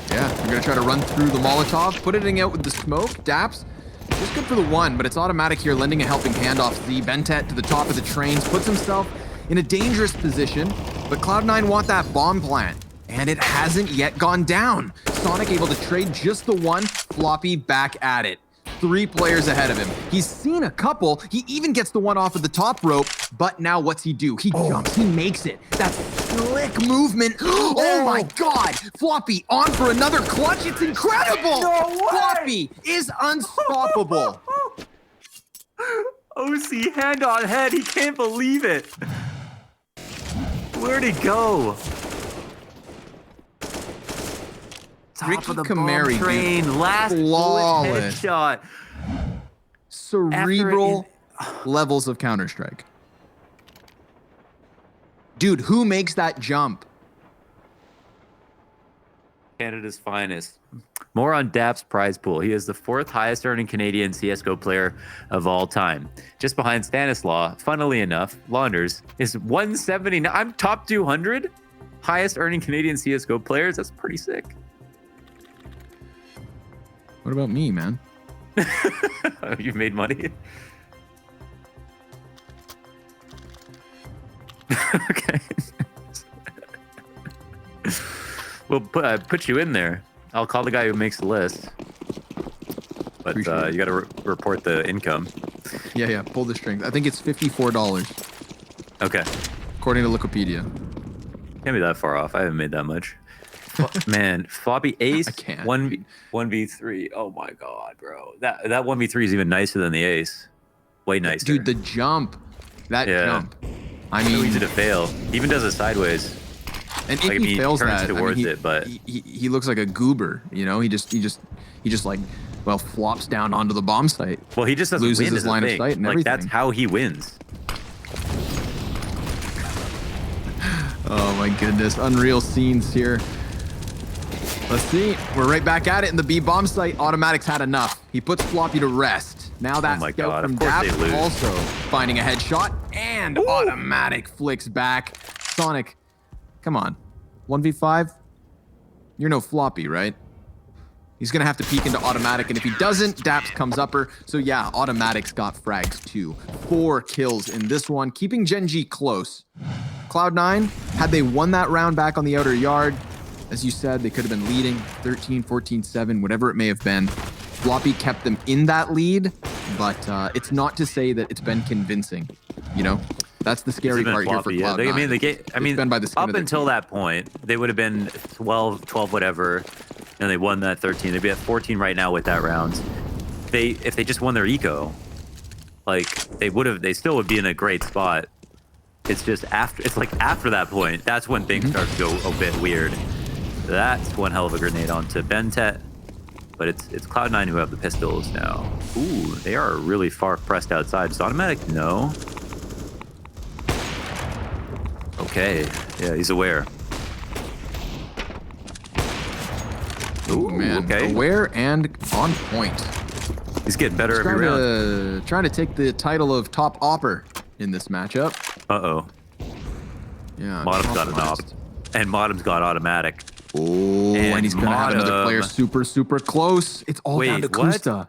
Speaker 4: Yeah, they're going to try to run through the Molotov, put it out with the smoke. Daps, just good for the 1, but it's automatic here, lending a helping hand off Z. Bentet to the top of the trains, puts himself in a dangerous position, but Cloud9 want that bomb plant, and it hasn't yet gone down. Sonic able to trade just the 1, Floppy back at it. 3 players ahead of him. He's seen a couple. He even gets the 1 off of the top rope, but now what's he do? He jumps, he makes it. That's slick movement. Oh my God. Floppy on for another clutch. It's incredible.
Speaker 5: No way.
Speaker 4: Floppy is unstoppable.
Speaker 5: OC hand on head. He can't believe it. Where'd he go?
Speaker 4: Ricky
Speaker 5: Top of the
Speaker 4: Kamari,
Speaker 5: bomb train,
Speaker 4: dude.
Speaker 5: last bullet
Speaker 4: Flawless.
Speaker 5: headshot.
Speaker 4: Cerebral levels of Counter-Strike. Dude, who makes that jump?
Speaker 5: Canada's finest. More on Dap's prize pool. He is the 4th highest earning Canadian CSGO player of all time. Just behind Stanislaw, funnily enough, Launders is 179. I'm top 200 highest earning Canadian CSGO players. That's pretty sick.
Speaker 4: What about me, man?
Speaker 5: You've made money? Okay. We'll put you in there. I'll call the guy who makes the list. But you got to report the income.
Speaker 4: Yeah, pull the strings. I think it's $54.
Speaker 5: Okay.
Speaker 4: According to Wikipedia.
Speaker 5: Can't be that far off. I haven't made that much. Man, Floppy ace,
Speaker 4: I can't.
Speaker 5: 1v3. Oh my God, bro. That 1v3 is even nicer than the ace. Way nicer.
Speaker 4: Dude, the jump. That jump. I mean,
Speaker 5: so easy to fail. He even does it sideways.
Speaker 4: And
Speaker 5: Like,
Speaker 4: if he fails
Speaker 5: turns
Speaker 4: that,
Speaker 5: towards it, but
Speaker 4: he looks like a goober, you know? He just like, well, flops down onto the bomb site.
Speaker 5: well, he just doesn't
Speaker 4: loses
Speaker 5: win
Speaker 4: his
Speaker 5: is the
Speaker 4: line of
Speaker 5: thing.
Speaker 4: sight and
Speaker 5: like
Speaker 4: everything.
Speaker 5: that's how he wins.
Speaker 4: Oh my goodness, unreal scenes here. Let's see. We're right back at it in the B bomb site. Automatics had enough. He puts Floppy to rest. Now that
Speaker 5: my
Speaker 4: scout
Speaker 5: God,
Speaker 4: from
Speaker 5: of course they
Speaker 4: Dap
Speaker 5: lose.
Speaker 4: also finding a headshot, and Automatic flicks back. Sonic, come on. 1v5? You're no Floppy, right? He's going to have to peek into Automatic, and if he doesn't, Daps comes upper. So yeah, Automatic's got frags too. 4 kills in this one, keeping Gen.G close. Cloud9, had they won that round back on the outer yard, as you said, they could have been leading 13, 14, 7, whatever it may have been. Floppy kept them in that lead, but it's not to say that it's been convincing. You know, that's the scary part
Speaker 5: Floppy,
Speaker 4: here for Cloud9.
Speaker 5: I mean,
Speaker 4: been by the skin
Speaker 5: up
Speaker 4: of their
Speaker 5: until
Speaker 4: teeth.
Speaker 5: that point, they would have been 12 whatever, and they won that 13. They'd be at 14 right now with that round. If they just won their eco, like they still would be in a great spot. It's just after that point, that's when things start to go a bit weird. That's one hell of a grenade onto Bentet, but it's Cloud9 who have the pistols now. Ooh, they are really far pressed outside. Is Automatic? No. Okay, yeah, he's aware.
Speaker 4: Ooh, man,
Speaker 5: okay.
Speaker 4: aware and on point.
Speaker 5: He's getting better every round.
Speaker 4: Trying to take the title of top opper in this matchup.
Speaker 5: Uh-oh.
Speaker 4: Yeah.
Speaker 5: Modem's got an op. And Modem's got Automatic.
Speaker 4: Oh, and he's going to have another player super, super close. It's all down to
Speaker 5: what?
Speaker 4: Kusta.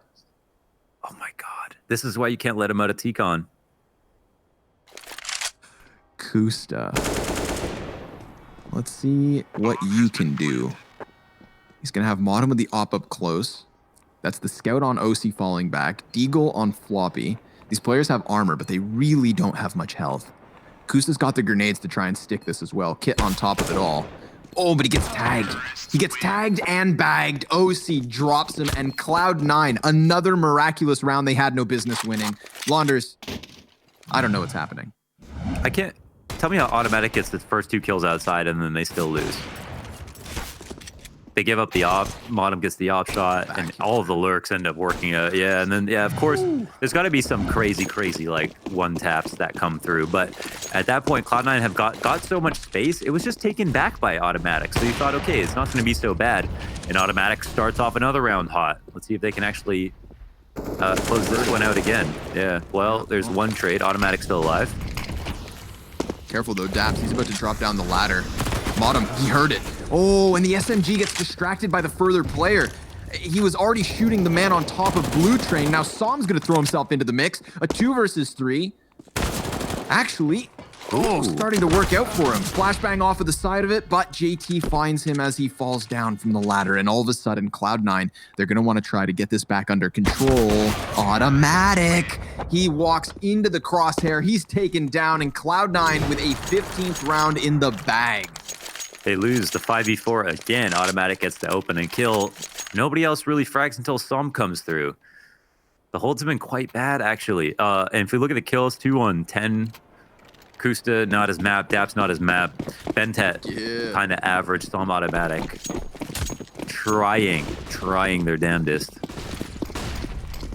Speaker 5: Oh my God. This is why you can't let him out of T-Con.
Speaker 4: Kusta. Let's see what you can do. He's going to have Modem with the op up close. That's the scout on OC falling back. Deagle on Floppy. These players have armor, but they really don't have much health. Kusta's got the grenades to try and stick this as well. Kit on top of it all. Oh, but he gets tagged. He gets tagged and bagged. OC drops him, and Cloud9, another miraculous round they had no business winning. Launders, I don't know what's happening.
Speaker 5: I can't. Tell me how Automatic gets the first 2 kills outside and then they still lose. They give up the op, Modem gets the op shot, and all of the lurks end up working out. Yeah, and then, yeah, of course, there's got to be some crazy, like, one taps that come through. But at that point, Cloud9 have got so much space, it was just taken back by Automatic. So you thought, okay, it's not going to be so bad. And Automatic starts off another round hot. Let's see if they can actually close this one out again. Yeah, well, there's one trade. Automatic still alive.
Speaker 4: Careful though, Daps. He's about to drop down the ladder. Modem, he heard it. Oh, and the SMG gets distracted by the further player. He was already shooting the man on top of Blue Train. Now Som's gonna throw himself into the mix. A 2 versus 3. Actually, starting to work out for him. Flashbang off of the side of it, but JT finds him as he falls down from the ladder. And all of a sudden, Cloud9, they're gonna want to try to get this back under control. Automatic. He walks into the crosshair. He's taken down, and Cloud9 with a 15th round in the bag.
Speaker 5: They lose the 5v4 again. Automatic gets to open and kill. Nobody else really frags until Som comes through. The holds have been quite bad, actually. And if we look at the kills, 2 on 10. Kusta, not his map. Daps, not his map. Bentet, kind of average. Som Automatic. Trying their damnedest.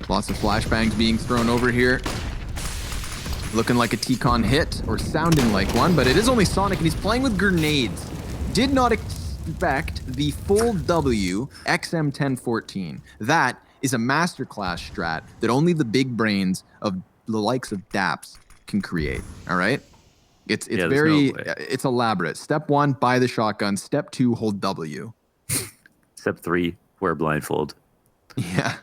Speaker 4: Lots of flashbangs being thrown over here. Looking like a T-Con hit, or sounding like one, but it is only Sonic, and he's playing with grenades. Did not expect the full W XM1014. That is a masterclass strat that only the big brains of the likes of Daps can create, all right? It's it's elaborate. Step 1, buy the shotgun. Step 2, hold W.
Speaker 5: Step 3, wear blindfold.
Speaker 4: Yeah.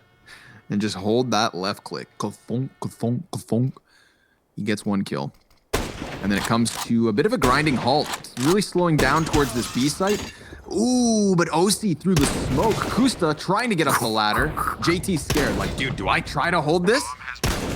Speaker 4: And just hold that left click. Ka-thunk, ka-thunk, ka-thunk. He gets 1 kill. And then it comes to a bit of a grinding halt. It's really slowing down towards this B site. Ooh, but OC through the smoke. Kusta trying to get up the ladder. JT's scared. Like, dude, do I try to hold this?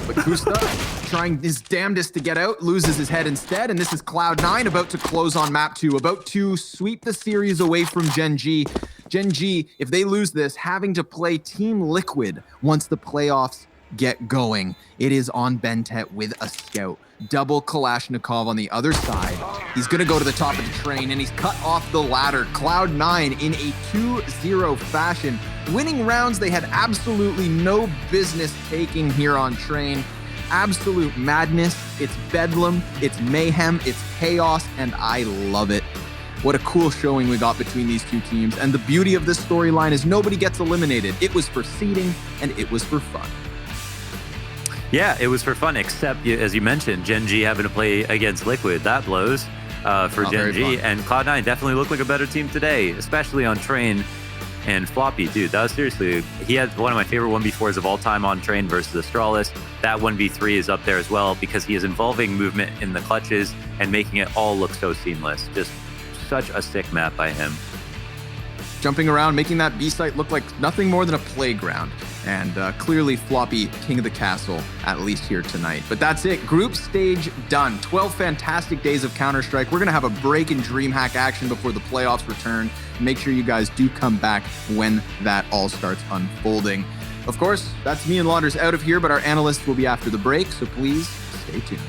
Speaker 4: But Kusta trying his damnedest to get out, loses his head instead. And this is Cloud9 about to close on map 2, about to sweep the series away from Gen.G. Gen.G, if they lose this, having to play Team Liquid once the playoffs get going. It is on Bentet with a scout. Double Kalashnikov on the other side. He's going to go to the top of the train, and he's cut off the ladder. Cloud9 in a 2-0 fashion. Winning rounds they had absolutely no business taking here on train. Absolute madness. It's bedlam. It's mayhem. It's chaos, and I love it. What a cool showing we got between these two teams. And the beauty of this storyline is nobody gets eliminated. It was for seeding, and it was for fun.
Speaker 5: Yeah, it was for fun, except, as you mentioned, Gen.G having to play against Liquid. That blows for Gen.G. And Cloud9 definitely looked like a better team today, especially on Train and Floppy. Dude, that was seriously... He had one of my favorite 1v4s of all time on Train versus Astralis. That 1v3 is up there as well because he is involving movement in the clutches and making it all look so seamless. Just such a sick map by him.
Speaker 4: Jumping around, making that B site look like nothing more than a playground. And clearly Floppy, king of the castle, at least here tonight. But that's it. Group stage done. 12 fantastic days of Counter-Strike. We're going to have a break in DreamHack action before the playoffs return. Make sure you guys do come back when that all starts unfolding. Of course, that's me and Launders out of here, but our analysts will be after the break, so please stay tuned.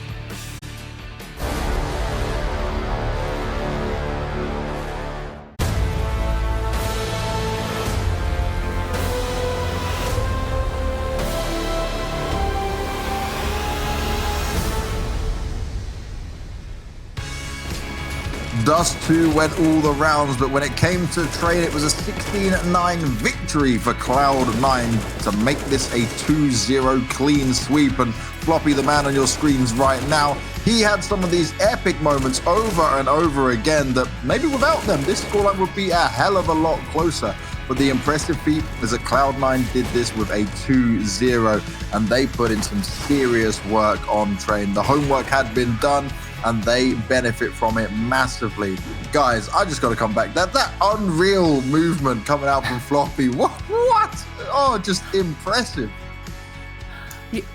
Speaker 1: Dust 2 went all the rounds, but when it came to trade, it was a 16-9 victory for Cloud9 to make this a 2-0 clean sweep. And Floppy, the man on your screens right now, he had some of these epic moments over and over again that maybe without them, this scoreline would be a hell of a lot closer. But the impressive feat is that Cloud9 did this with a 2-0, and they put in some serious work on Train. The homework had been done, and they benefit from it massively. Guys, I just got to come back. That unreal movement coming out from Floppy. What? Oh, just impressive.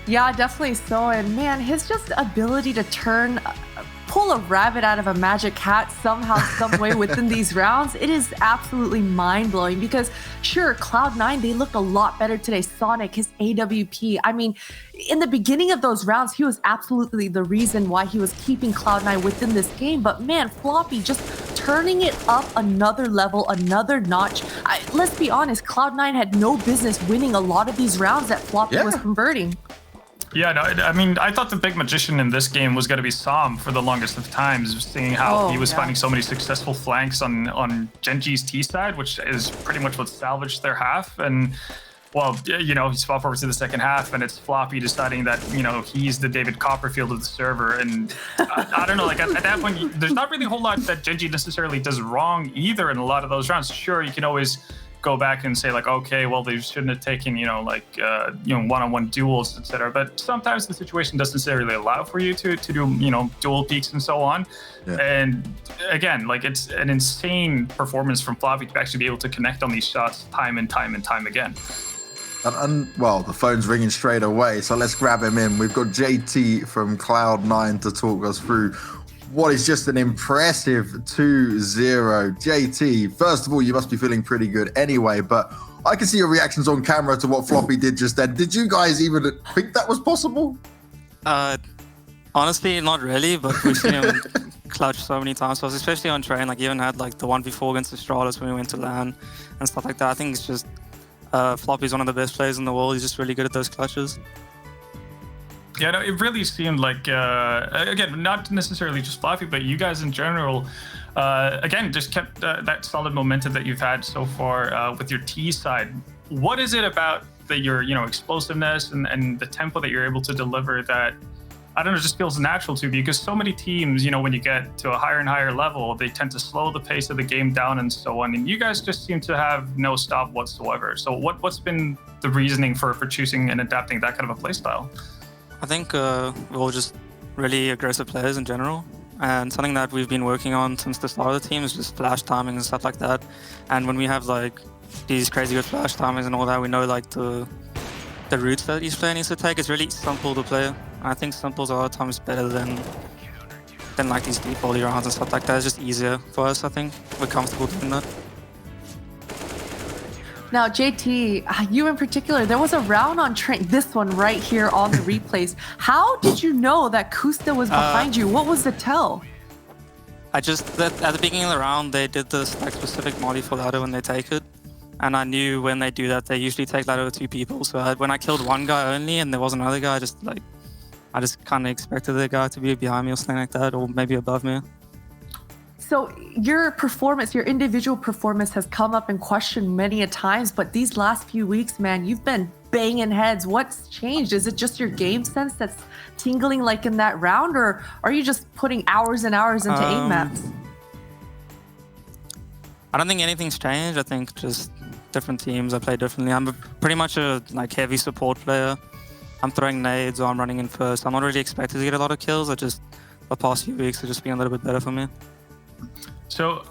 Speaker 3: Yeah, definitely so. And man, his just ability to pull a rabbit out of a magic hat somehow, some way within these rounds, it is absolutely mind-blowing because sure, Cloud9, they looked a lot better today. Sonic, his AWP. I mean, in the beginning of those rounds, he was absolutely the reason why he was keeping Cloud9 within this game. But man, Floppy just turning it up another level, another notch. Let's be honest, Cloud9 had no business winning a lot of these rounds that Floppy was converting.
Speaker 2: Yeah, no, I mean, I thought the big magician in this game was going to be Som for the longest of times, seeing how he was finding so many successful flanks on Gen.G's T side, which is pretty much what salvaged their half. And, well, you know, he swapped over to the second half, and it's Floppy deciding that, you know, he's the David Copperfield of the server. And I don't know, like at that point, there's not really a whole lot that Gen.G necessarily does wrong either in a lot of those rounds. Sure, you can always go back and say like, okay, well, they shouldn't have taken, you know, like, you know, one-on-one duels, etc. But sometimes the situation doesn't necessarily allow for you to do, you know, dual peaks and so on. Yeah. And again, like it's an insane performance from Floppy to actually be able to connect on these shots time and time and time again.
Speaker 1: And well, the phone's ringing straight away, so let's grab him in. We've got JT from Cloud9 to talk us through what is just an impressive 2-0. JT, first of all, you must be feeling pretty good anyway, but I can see your reactions on camera to what Floppy did just then. Did you guys even think that was possible?
Speaker 7: Honestly, not really, but we've seen him clutch so many times, so especially on train. Like, he even had like the 1v4 against Astralis when we went to LAN and stuff like that. I think it's just Floppy's one of the best players in the world. He's just really good at those clutches.
Speaker 2: Yeah, no, it really seemed like, again, not necessarily just Floppy, but you guys in general, again, just kept that solid momentum that you've had so far with your T side. What is it about your, you know, explosiveness and the tempo that you're able to deliver that, I don't know, just feels natural to you? Because so many teams, you know, when you get to a higher and higher level, they tend to slow the pace of the game down and so on. And you guys just seem to have no stop whatsoever. So what's been the reasoning for choosing and adapting that kind of a play style?
Speaker 7: I think we're all just really aggressive players in general, and something that we've been working on since the start of the team is just flash timing and stuff like that. And when we have like these crazy good flash timings and all that, we know like the routes that each player needs to take. It's really simple to play. I think simple's a lot of times better than like these deep volley rounds and stuff like that. It's just easier for us, I think. We're comfortable doing that.
Speaker 3: Now, JT, you in particular, there was a round on train, this one right here on the replays. How did you know that Kusta was behind you? What was the tell?
Speaker 7: At the beginning of the round, they did this like specific molly for ladder when they take it. And I knew when they do that, they usually take ladder with two people. So when I killed one guy only and there was another guy, I just kind of expected the guy to be behind me or something like that, or maybe above me.
Speaker 3: So your performance, your individual performance has come up in question many a times, but these last few weeks, man, you've been banging heads. What's changed? Is it just your game sense that's tingling like in that round, or are you just putting hours and hours into aim maps?
Speaker 7: I don't think anything's changed. I think just different teams, I play differently. I'm pretty much a like heavy support player. I'm throwing nades or I'm running in first. I'm not really expected to get a lot of kills. The past few weeks have just been a little bit better for me.
Speaker 2: So,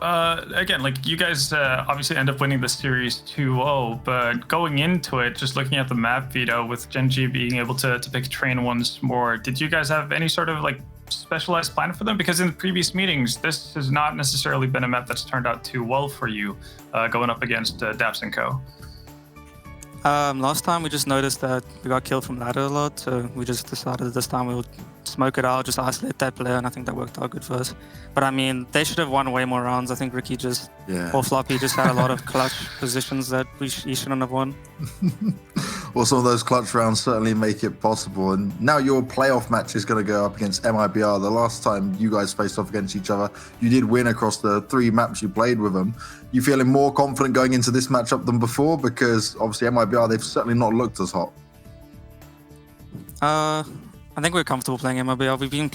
Speaker 2: again, like you guys obviously end up winning the series 2-0, but going into it, just looking at the map veto with Gen.G being able to pick train once more, did you guys have any sort of like specialized plan for them? Because in the previous meetings, this has not necessarily been a map that's turned out too well for you going up against Daps and Co.
Speaker 7: Last time we just noticed that we got killed from ladder a lot, so we just decided this time we would smoke it out, just isolate that player, and I think that worked out good for us. But I mean, they should have won way more rounds. I think Ricky or Floppy just had a lot of clutch positions that he shouldn't have won.
Speaker 1: Well, some of those clutch rounds certainly make it possible. And now your playoff match is going to go up against MIBR. The last time you guys faced off against each other, you did win across the 3 maps you played with them. You feeling more confident going into this matchup than before? Because obviously MIBR, they've certainly not looked as hot.
Speaker 7: I think we're comfortable playing MIBR.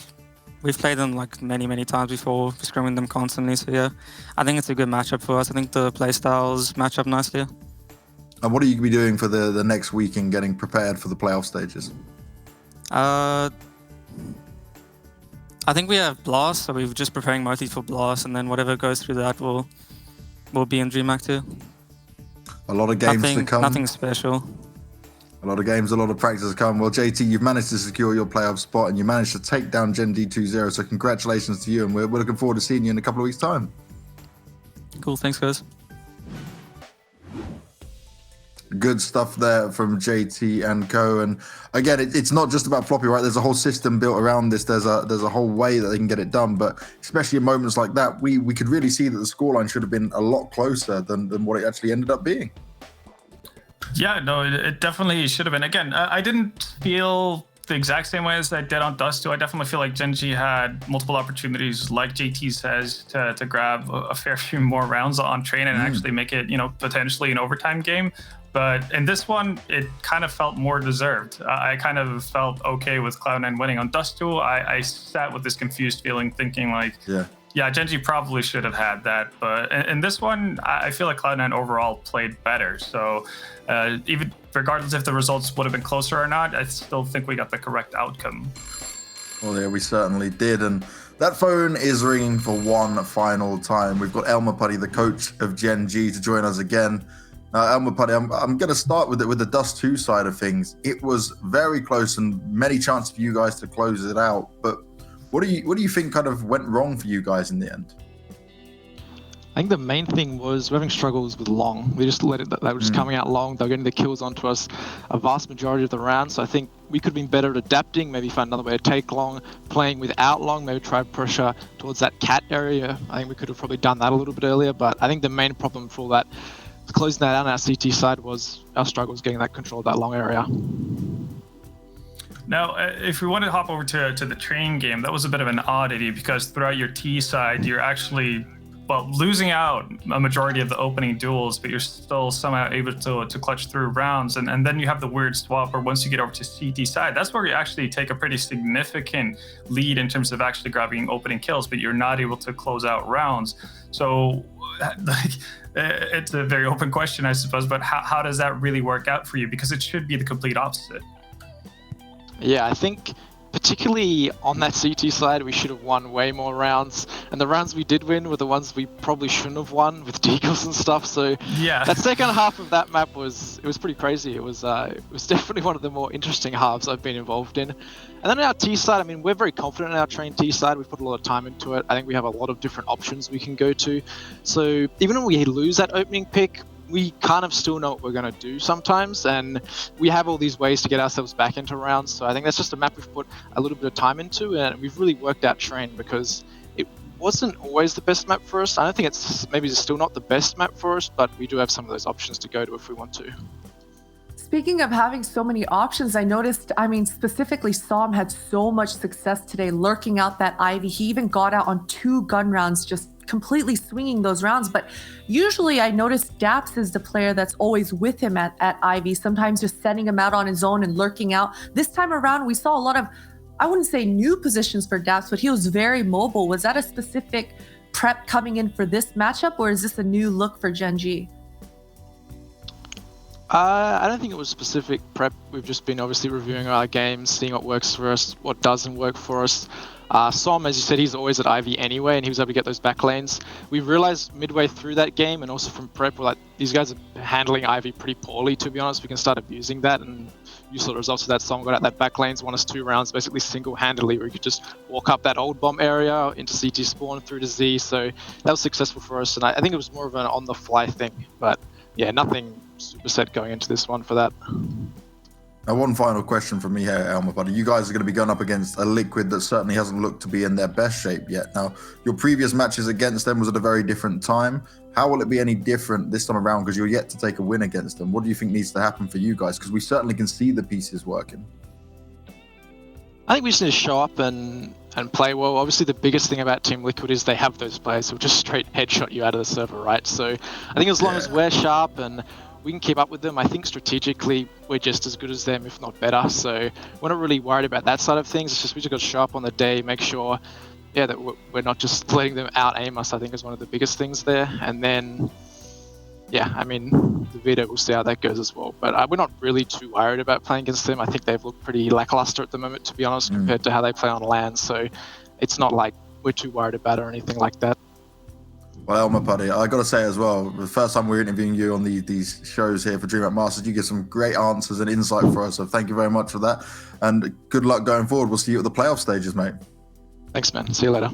Speaker 7: We've played them like many times before, scrimming them constantly. So yeah, I think it's a good matchup for us. I think the playstyles match up nicely.
Speaker 1: And what are you going to be doing for the next week in getting prepared for the playoff stages?
Speaker 7: I think we have Blast, so we're just preparing mostly for Blast, and then whatever goes through that will be in DreamHack too.
Speaker 1: A lot of games to come.
Speaker 7: Nothing special.
Speaker 1: A lot of games, a lot of practice come. Well, JT, you've managed to secure your playoff spot and you managed to take down Gen.G 2-0. So congratulations to you. And we're looking forward to seeing you in a couple of weeks' time.
Speaker 7: Cool, thanks guys.
Speaker 1: Good stuff there from JT and co. And again, it's not just about Floppy, right? There's a whole system built around this. There's a whole way that they can get it done. But especially in moments like that, we could really see that the scoreline should have been a lot closer than what it actually ended up being.
Speaker 2: Yeah, no, it definitely should have been. Again, I didn't feel the exact same way as I did on Dust 2. I definitely feel like Gen.G had multiple opportunities, like JT says, to grab a fair few more rounds on Train and actually make it, potentially an overtime game. But in this one, it kind of felt more deserved. I kind of felt okay with Cloud9 winning. On Dust 2, I sat with this confused feeling, thinking like, yeah, Gen.G probably should have had that. But in this one, I feel like Cloud9 overall played better. So even regardless if the results would have been closer or not, I still think we got the correct outcome.
Speaker 1: Well, yeah, we certainly did. And that phone is ringing for one final time. We've got Elmer Putty, the coach of Gen.G, to join us again. Elmer Putty, I'm going to start with the Dust 2 side of things. It was very close and many chances for you guys to close it out. But what do you think kind of went wrong for you guys in the end?
Speaker 8: I think the main thing was we're having struggles with long. We just let it, they were just coming out long. They were getting the kills onto us a vast majority of the round. So I think we could have been better at adapting, maybe find another way to take long, playing without long, maybe try pressure towards that cat area. I think we could have probably done that a little bit earlier. But I think the main problem for all that, closing that out on our CT side, was our struggles getting that control of that long area.
Speaker 2: Now, if we want to hop over to the Train game, that was a bit of an oddity because throughout your T side, you're actually, losing out a majority of the opening duels, but you're still somehow able to clutch through rounds. And then you have the weird swap where once you get over to CT side, that's where you actually take a pretty significant lead in terms of actually grabbing opening kills, but you're not able to close out rounds. So it's a very open question, I suppose, but how does that really work out for you? Because it should be the complete opposite.
Speaker 8: Yeah, I think particularly on that CT side, we should have won way more rounds. And the rounds we did win were the ones we probably shouldn't have won with deagles and stuff. So
Speaker 2: yeah,
Speaker 8: that second half of that map was pretty crazy. It was definitely one of the more interesting halves I've been involved in. And then on our T side, I mean, we're very confident in our Train T side. We've put a lot of time into it. I think we have a lot of different options we can go to. So even when we lose that opening pick, we kind of still know what we're going to do sometimes, and we have all these ways to get ourselves back into rounds. So I think that's just a map we've put a little bit of time into, and we've really worked out Train because it wasn't always the best map for us. I don't think it's maybe still not the best map for us, but we do have some of those options to go to if we want to.
Speaker 3: Speaking of having so many options, I noticed, specifically Som had so much success today lurking out that Ivy. He even got out on 2 gun rounds, just completely swinging those rounds. But usually I notice Daps is the player that's always with him at Ivy, sometimes just sending him out on his own and lurking out. This time around, we saw a lot of, I wouldn't say new positions for Daps, but he was very mobile. Was that a specific prep coming in for this matchup, or is this a new look for Gen.G?
Speaker 8: I don't think it was specific prep. We've just been obviously reviewing our games, seeing what works for us, what doesn't work for us. Som, as you said, he's always at Ivy anyway, and he was able to get those back lanes. We realized midway through that game, and also from prep, we're like, these guys are handling Ivy pretty poorly, to be honest. We can start abusing that, and you saw the results of that. Som got out that back lanes, won us 2 rounds, basically single-handedly, where we could just walk up that old bomb area into CT spawn through to Z. So that was successful for us, and I think it was more of an on-the-fly thing. But yeah, nothing super set going into this one for that.
Speaker 1: Now, one final question from me here, Elmer Buddy. You guys are going to be going up against a Liquid that certainly hasn't looked to be in their best shape yet. Now, your previous matches against them was at a very different time. How will it be any different this time around? Because you're yet to take a win against them. What do you think needs to happen for you guys? Because we certainly can see the pieces working.
Speaker 8: I think we just need to show up and play well. Obviously, the biggest thing about Team Liquid is they have those players who just straight headshot you out of the server, right? So I think as long as we're sharp and we can keep up with them, I think strategically we're just as good as them, if not better. So we're not really worried about that side of things. It's just we just got to show up on the day, make sure, that we're not just letting them out-aim us, I think is one of the biggest things there. And then, the Vita, we'll see how that goes as well. But we're not really too worried about playing against them. I think they've looked pretty lackluster at the moment, to be honest, compared to how they play on LAN. So it's not like we're too worried about it or anything like that.
Speaker 1: Well, Elmer Puddy, I got to say as well, the first time we're interviewing you on these shows here for DreamHack Masters, you give some great answers and insight for us. So thank you very much for that. And good luck going forward. We'll see you at the playoff stages, mate.
Speaker 8: Thanks, man. See you later.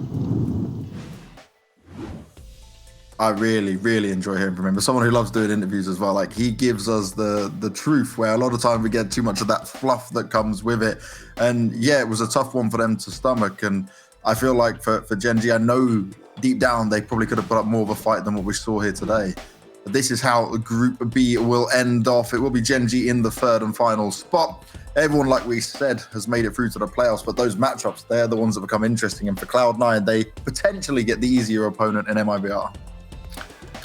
Speaker 1: I really, really enjoy hearing from him. As someone who loves doing interviews as well, like he gives us the truth, where a lot of time we get too much of that fluff that comes with it. And yeah, it was a tough one for them to stomach. And I feel like for Gen.G, I know deep down they probably could have put up more of a fight than what we saw here today. But this is how Group B will end off. It will be Gen.G in the third and final spot. Everyone, like we said, has made it through to the playoffs, but those matchups, they're the ones that become interesting. And for Cloud9, they potentially get the easier opponent in MIBR.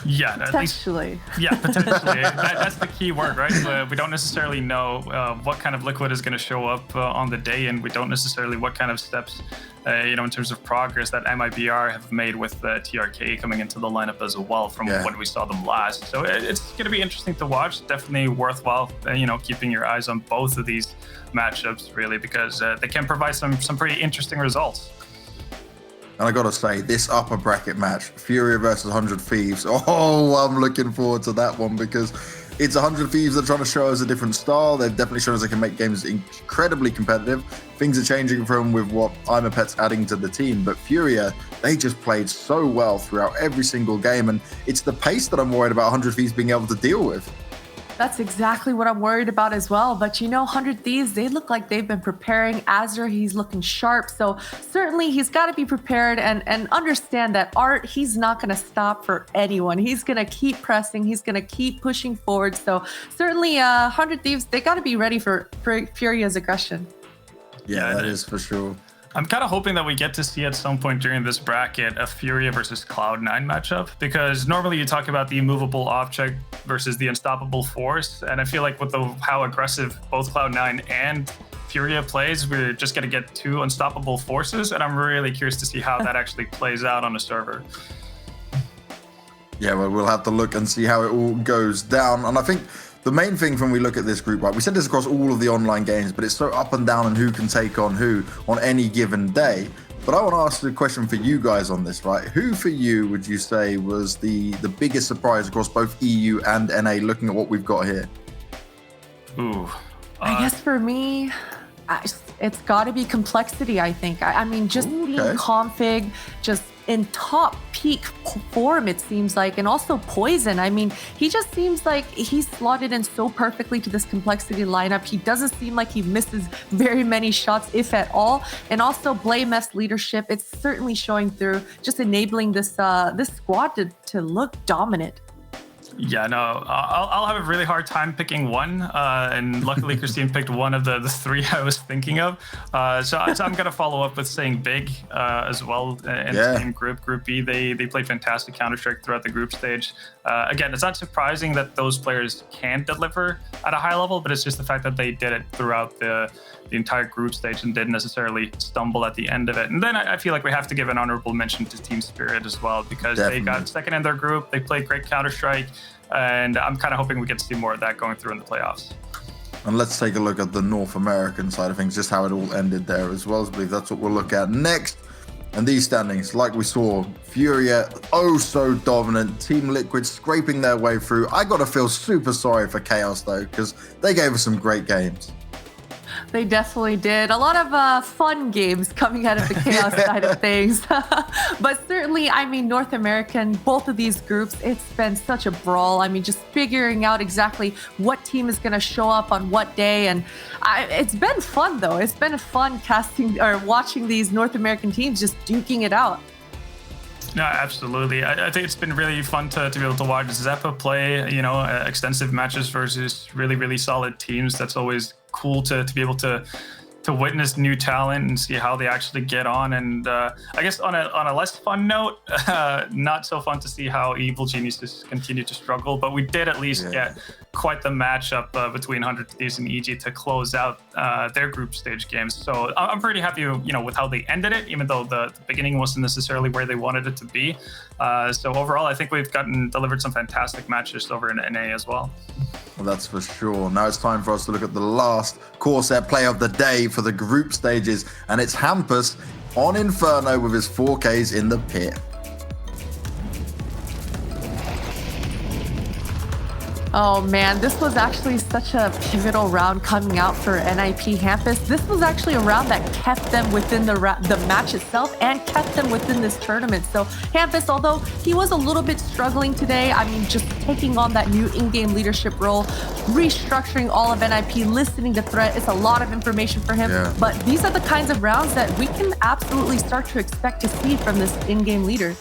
Speaker 2: Yeah,
Speaker 3: Potentially.
Speaker 2: Potentially. That's the key word, right? We don't necessarily know what kind of liquid is going to show up on the day, and we don't necessarily what kind of steps, in terms of progress that MIBR have made with TRK coming into the lineup as well from when we saw them last. So it's going to be interesting to watch. Definitely worthwhile, keeping your eyes on both of these matchups, really, because they can provide some pretty interesting results.
Speaker 1: And I gotta say, this upper bracket match, Furia versus 100 Thieves. Oh, I'm looking forward to that one because it's 100 Thieves that are trying to show us a different style. They've definitely shown us they can make games incredibly competitive. Things are changing from with what I'm a Pet's adding to the team, but Furia, they just played so well throughout every single game. And it's the pace that I'm worried about 100 Thieves being able to deal with.
Speaker 3: That's exactly what I'm worried about as well. But 100 Thieves, they look like they've been preparing. Azure, he's looking sharp. So certainly he's got to be prepared and understand that Art, he's not going to stop for anyone. He's going to keep pressing. He's going to keep pushing forward. So certainly 100 Thieves, they got to be ready for Furia's aggression.
Speaker 1: Yeah, that is for sure.
Speaker 2: I'm kind of hoping that we get to see at some point during this bracket a Furia versus Cloud9 matchup, because normally you talk about the immovable object versus the unstoppable force, and I feel like with how aggressive both Cloud9 and Furia plays, we're just going to get two unstoppable forces, and I'm really curious to see how that actually plays out on a server.
Speaker 1: Yeah, well, we'll have to look and see how it all goes down. And I think the main thing when we look at this group, right, we said this across all of the online games, but it's so up and down and who can take on who on any given day. But I want to ask a question for you guys on this, right? Who for you would you say was the biggest surprise across both EU and NA looking at what we've got here?
Speaker 2: Ooh.
Speaker 3: I guess for me, it's got to be Complexity, I think. I mean, just being config, just in top peak form, it seems like, and also Poison. I mean, he just seems like he's slotted in so perfectly to this Complexity lineup. He doesn't seem like he misses very many shots, if at all. And also Blameless leadership, it's certainly showing through, just enabling this this squad to look dominant.
Speaker 2: Yeah, no, I'll have a really hard time picking one, and luckily Christine picked one of the three I was thinking of. So I'm gonna follow up with saying Big as well in the same group. Group B, they played fantastic Counter-Strike throughout the group stage. Again, it's not surprising that those players can deliver at a high level, but it's just the fact that they did it throughout the entire group stage and didn't necessarily stumble at the end of it. And then I feel like we have to give an honorable mention to Team Spirit as well, because they got second in their group. They played great Counter-Strike, and I'm kind of hoping we get to see more of that going through in the playoffs.
Speaker 1: And let's take a look at the North American side of things, just how it all ended there as well. I believe that's what we'll look at next. And these standings, like we saw, Furia, oh so dominant. Team Liquid scraping their way through. I got to feel super sorry for Chaos, though, because they gave us some great games.
Speaker 3: They definitely did. A lot of fun games coming out of the Chaos side of things. But certainly, I mean, North American, both of these groups, it's been such a brawl. I mean, just figuring out exactly what team is going to show up on what day. And it's been fun, though. It's been fun watching these North American teams just duking it out.
Speaker 2: No, absolutely. I think it's been really fun to be able to watch Zeppa play, extensive matches versus really, really solid teams. That's always cool to be able to witness new talent and see how they actually get on. And I guess on a less fun note, not so fun to see how Evil Geniuses continue to struggle, but we did at least get quite the matchup between 100 Thieves and EG to close out their group stage games. So I'm pretty happy, with how they ended it, even though the beginning wasn't necessarily where they wanted it to be. So overall, I think we've delivered some fantastic matches over in NA as well.
Speaker 1: Well, that's for sure. Now it's time for us to look at the last Corsair play of the day for the group stages, and it's Hampus on Inferno with his 4Ks in the pit.
Speaker 3: Oh man, this was actually such a pivotal round coming out for NIP Hampus. This was actually a round that kept them within the match itself and kept them within this tournament. So Hampus, although he was a little bit struggling today, I mean, just taking on that new in-game leadership role, restructuring all of NIP, listening to threat, it's a lot of information for him.
Speaker 1: Yeah.
Speaker 3: But these are the kinds of rounds that we can absolutely start to expect to see from this in-game leader.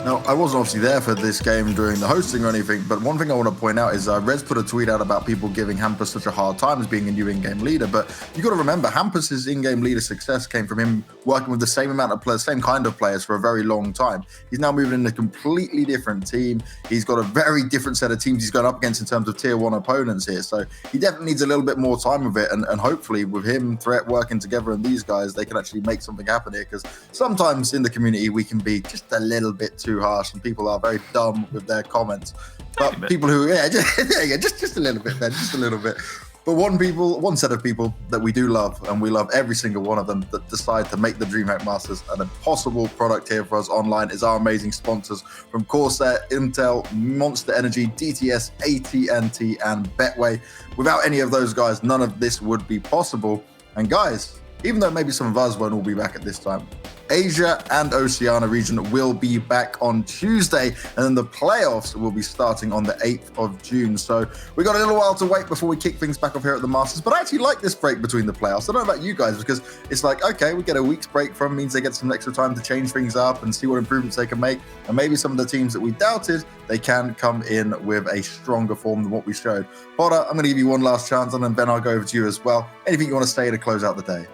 Speaker 1: Now, I wasn't obviously there for this game during the hosting or anything, but one thing I want to point out is Rez put a tweet out about people giving Hampus such a hard time as being a new in-game leader, but you got to remember, Hampus's in-game leader success came from him working with the same amount of players, same kind of players for a very long time. He's now moving in a completely different team. He's got a very different set of teams he's going up against in terms of tier 1 opponents here, so he definitely needs a little bit more time with it, and hopefully with him, Threat working together and these guys, they can actually make something happen here, because sometimes in the community we can be just a little bit too harsh and people are very dumb with their comments. But people who, just a little bit, Ben, just a little bit. But one set of people that we do love, and we love every single one of them, that decide to make the DreamHack Masters an impossible product here for us online is our amazing sponsors from Corsair, Intel, Monster Energy, DTS, AT&T, and Betway. Without any of those guys, none of this would be possible. And guys, even though maybe some of us won't all be back at this time, Asia and Oceania region will be back on Tuesday, and then the playoffs will be starting on the 8th of June. So we got a little while to wait before we kick things back off here at the Masters, but I actually like this break between the playoffs. I don't know about you guys, because it's like, okay, we get a week's break from, means they get some extra time to change things up and see what improvements they can make, and maybe some of the teams that we doubted, they can come in with a stronger form than what we showed. Potter, I'm going to give you one last chance, and then Ben, I'll go over to you as well. Anything you want to say to close out the day?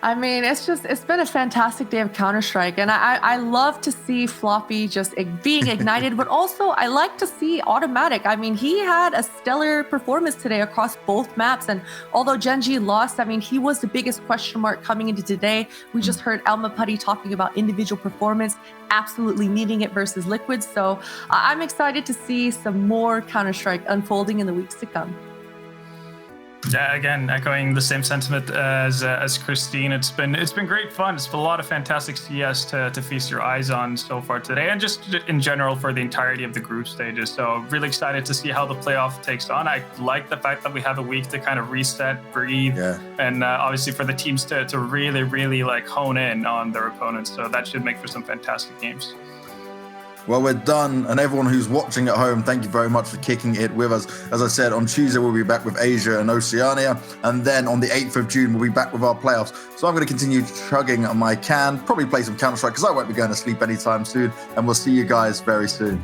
Speaker 3: I mean, it's been a fantastic day of Counter-Strike, and I love to see Floppy just being ignited, but also I like to see Automatic. I mean, he had a stellar performance today across both maps, and although Gen.G lost, I mean, he was the biggest question mark coming into today. We just heard Elma Putty talking about individual performance, absolutely needing it versus Liquid, so I'm excited to see some more Counter-Strike unfolding in the weeks to come.
Speaker 2: Yeah, again, echoing the same sentiment as Christine. It's been great fun. It's been a lot of fantastic CS to feast your eyes on so far today, and just in general for the entirety of the group stages. So really excited to see how the playoff takes on. I like the fact that we have a week to kind of reset, breathe, and obviously for the teams to really like hone in on their opponents. So that should make for some fantastic games.
Speaker 1: Well, we're done, and everyone who's watching at home, thank you very much for kicking it with us. As I said, on Tuesday we'll be back with Asia and Oceania, and then on the 8th of June we'll be back with our playoffs. So I'm going to continue chugging my can, probably play some Counter-Strike because I won't be going to sleep anytime soon, and we'll see you guys very soon.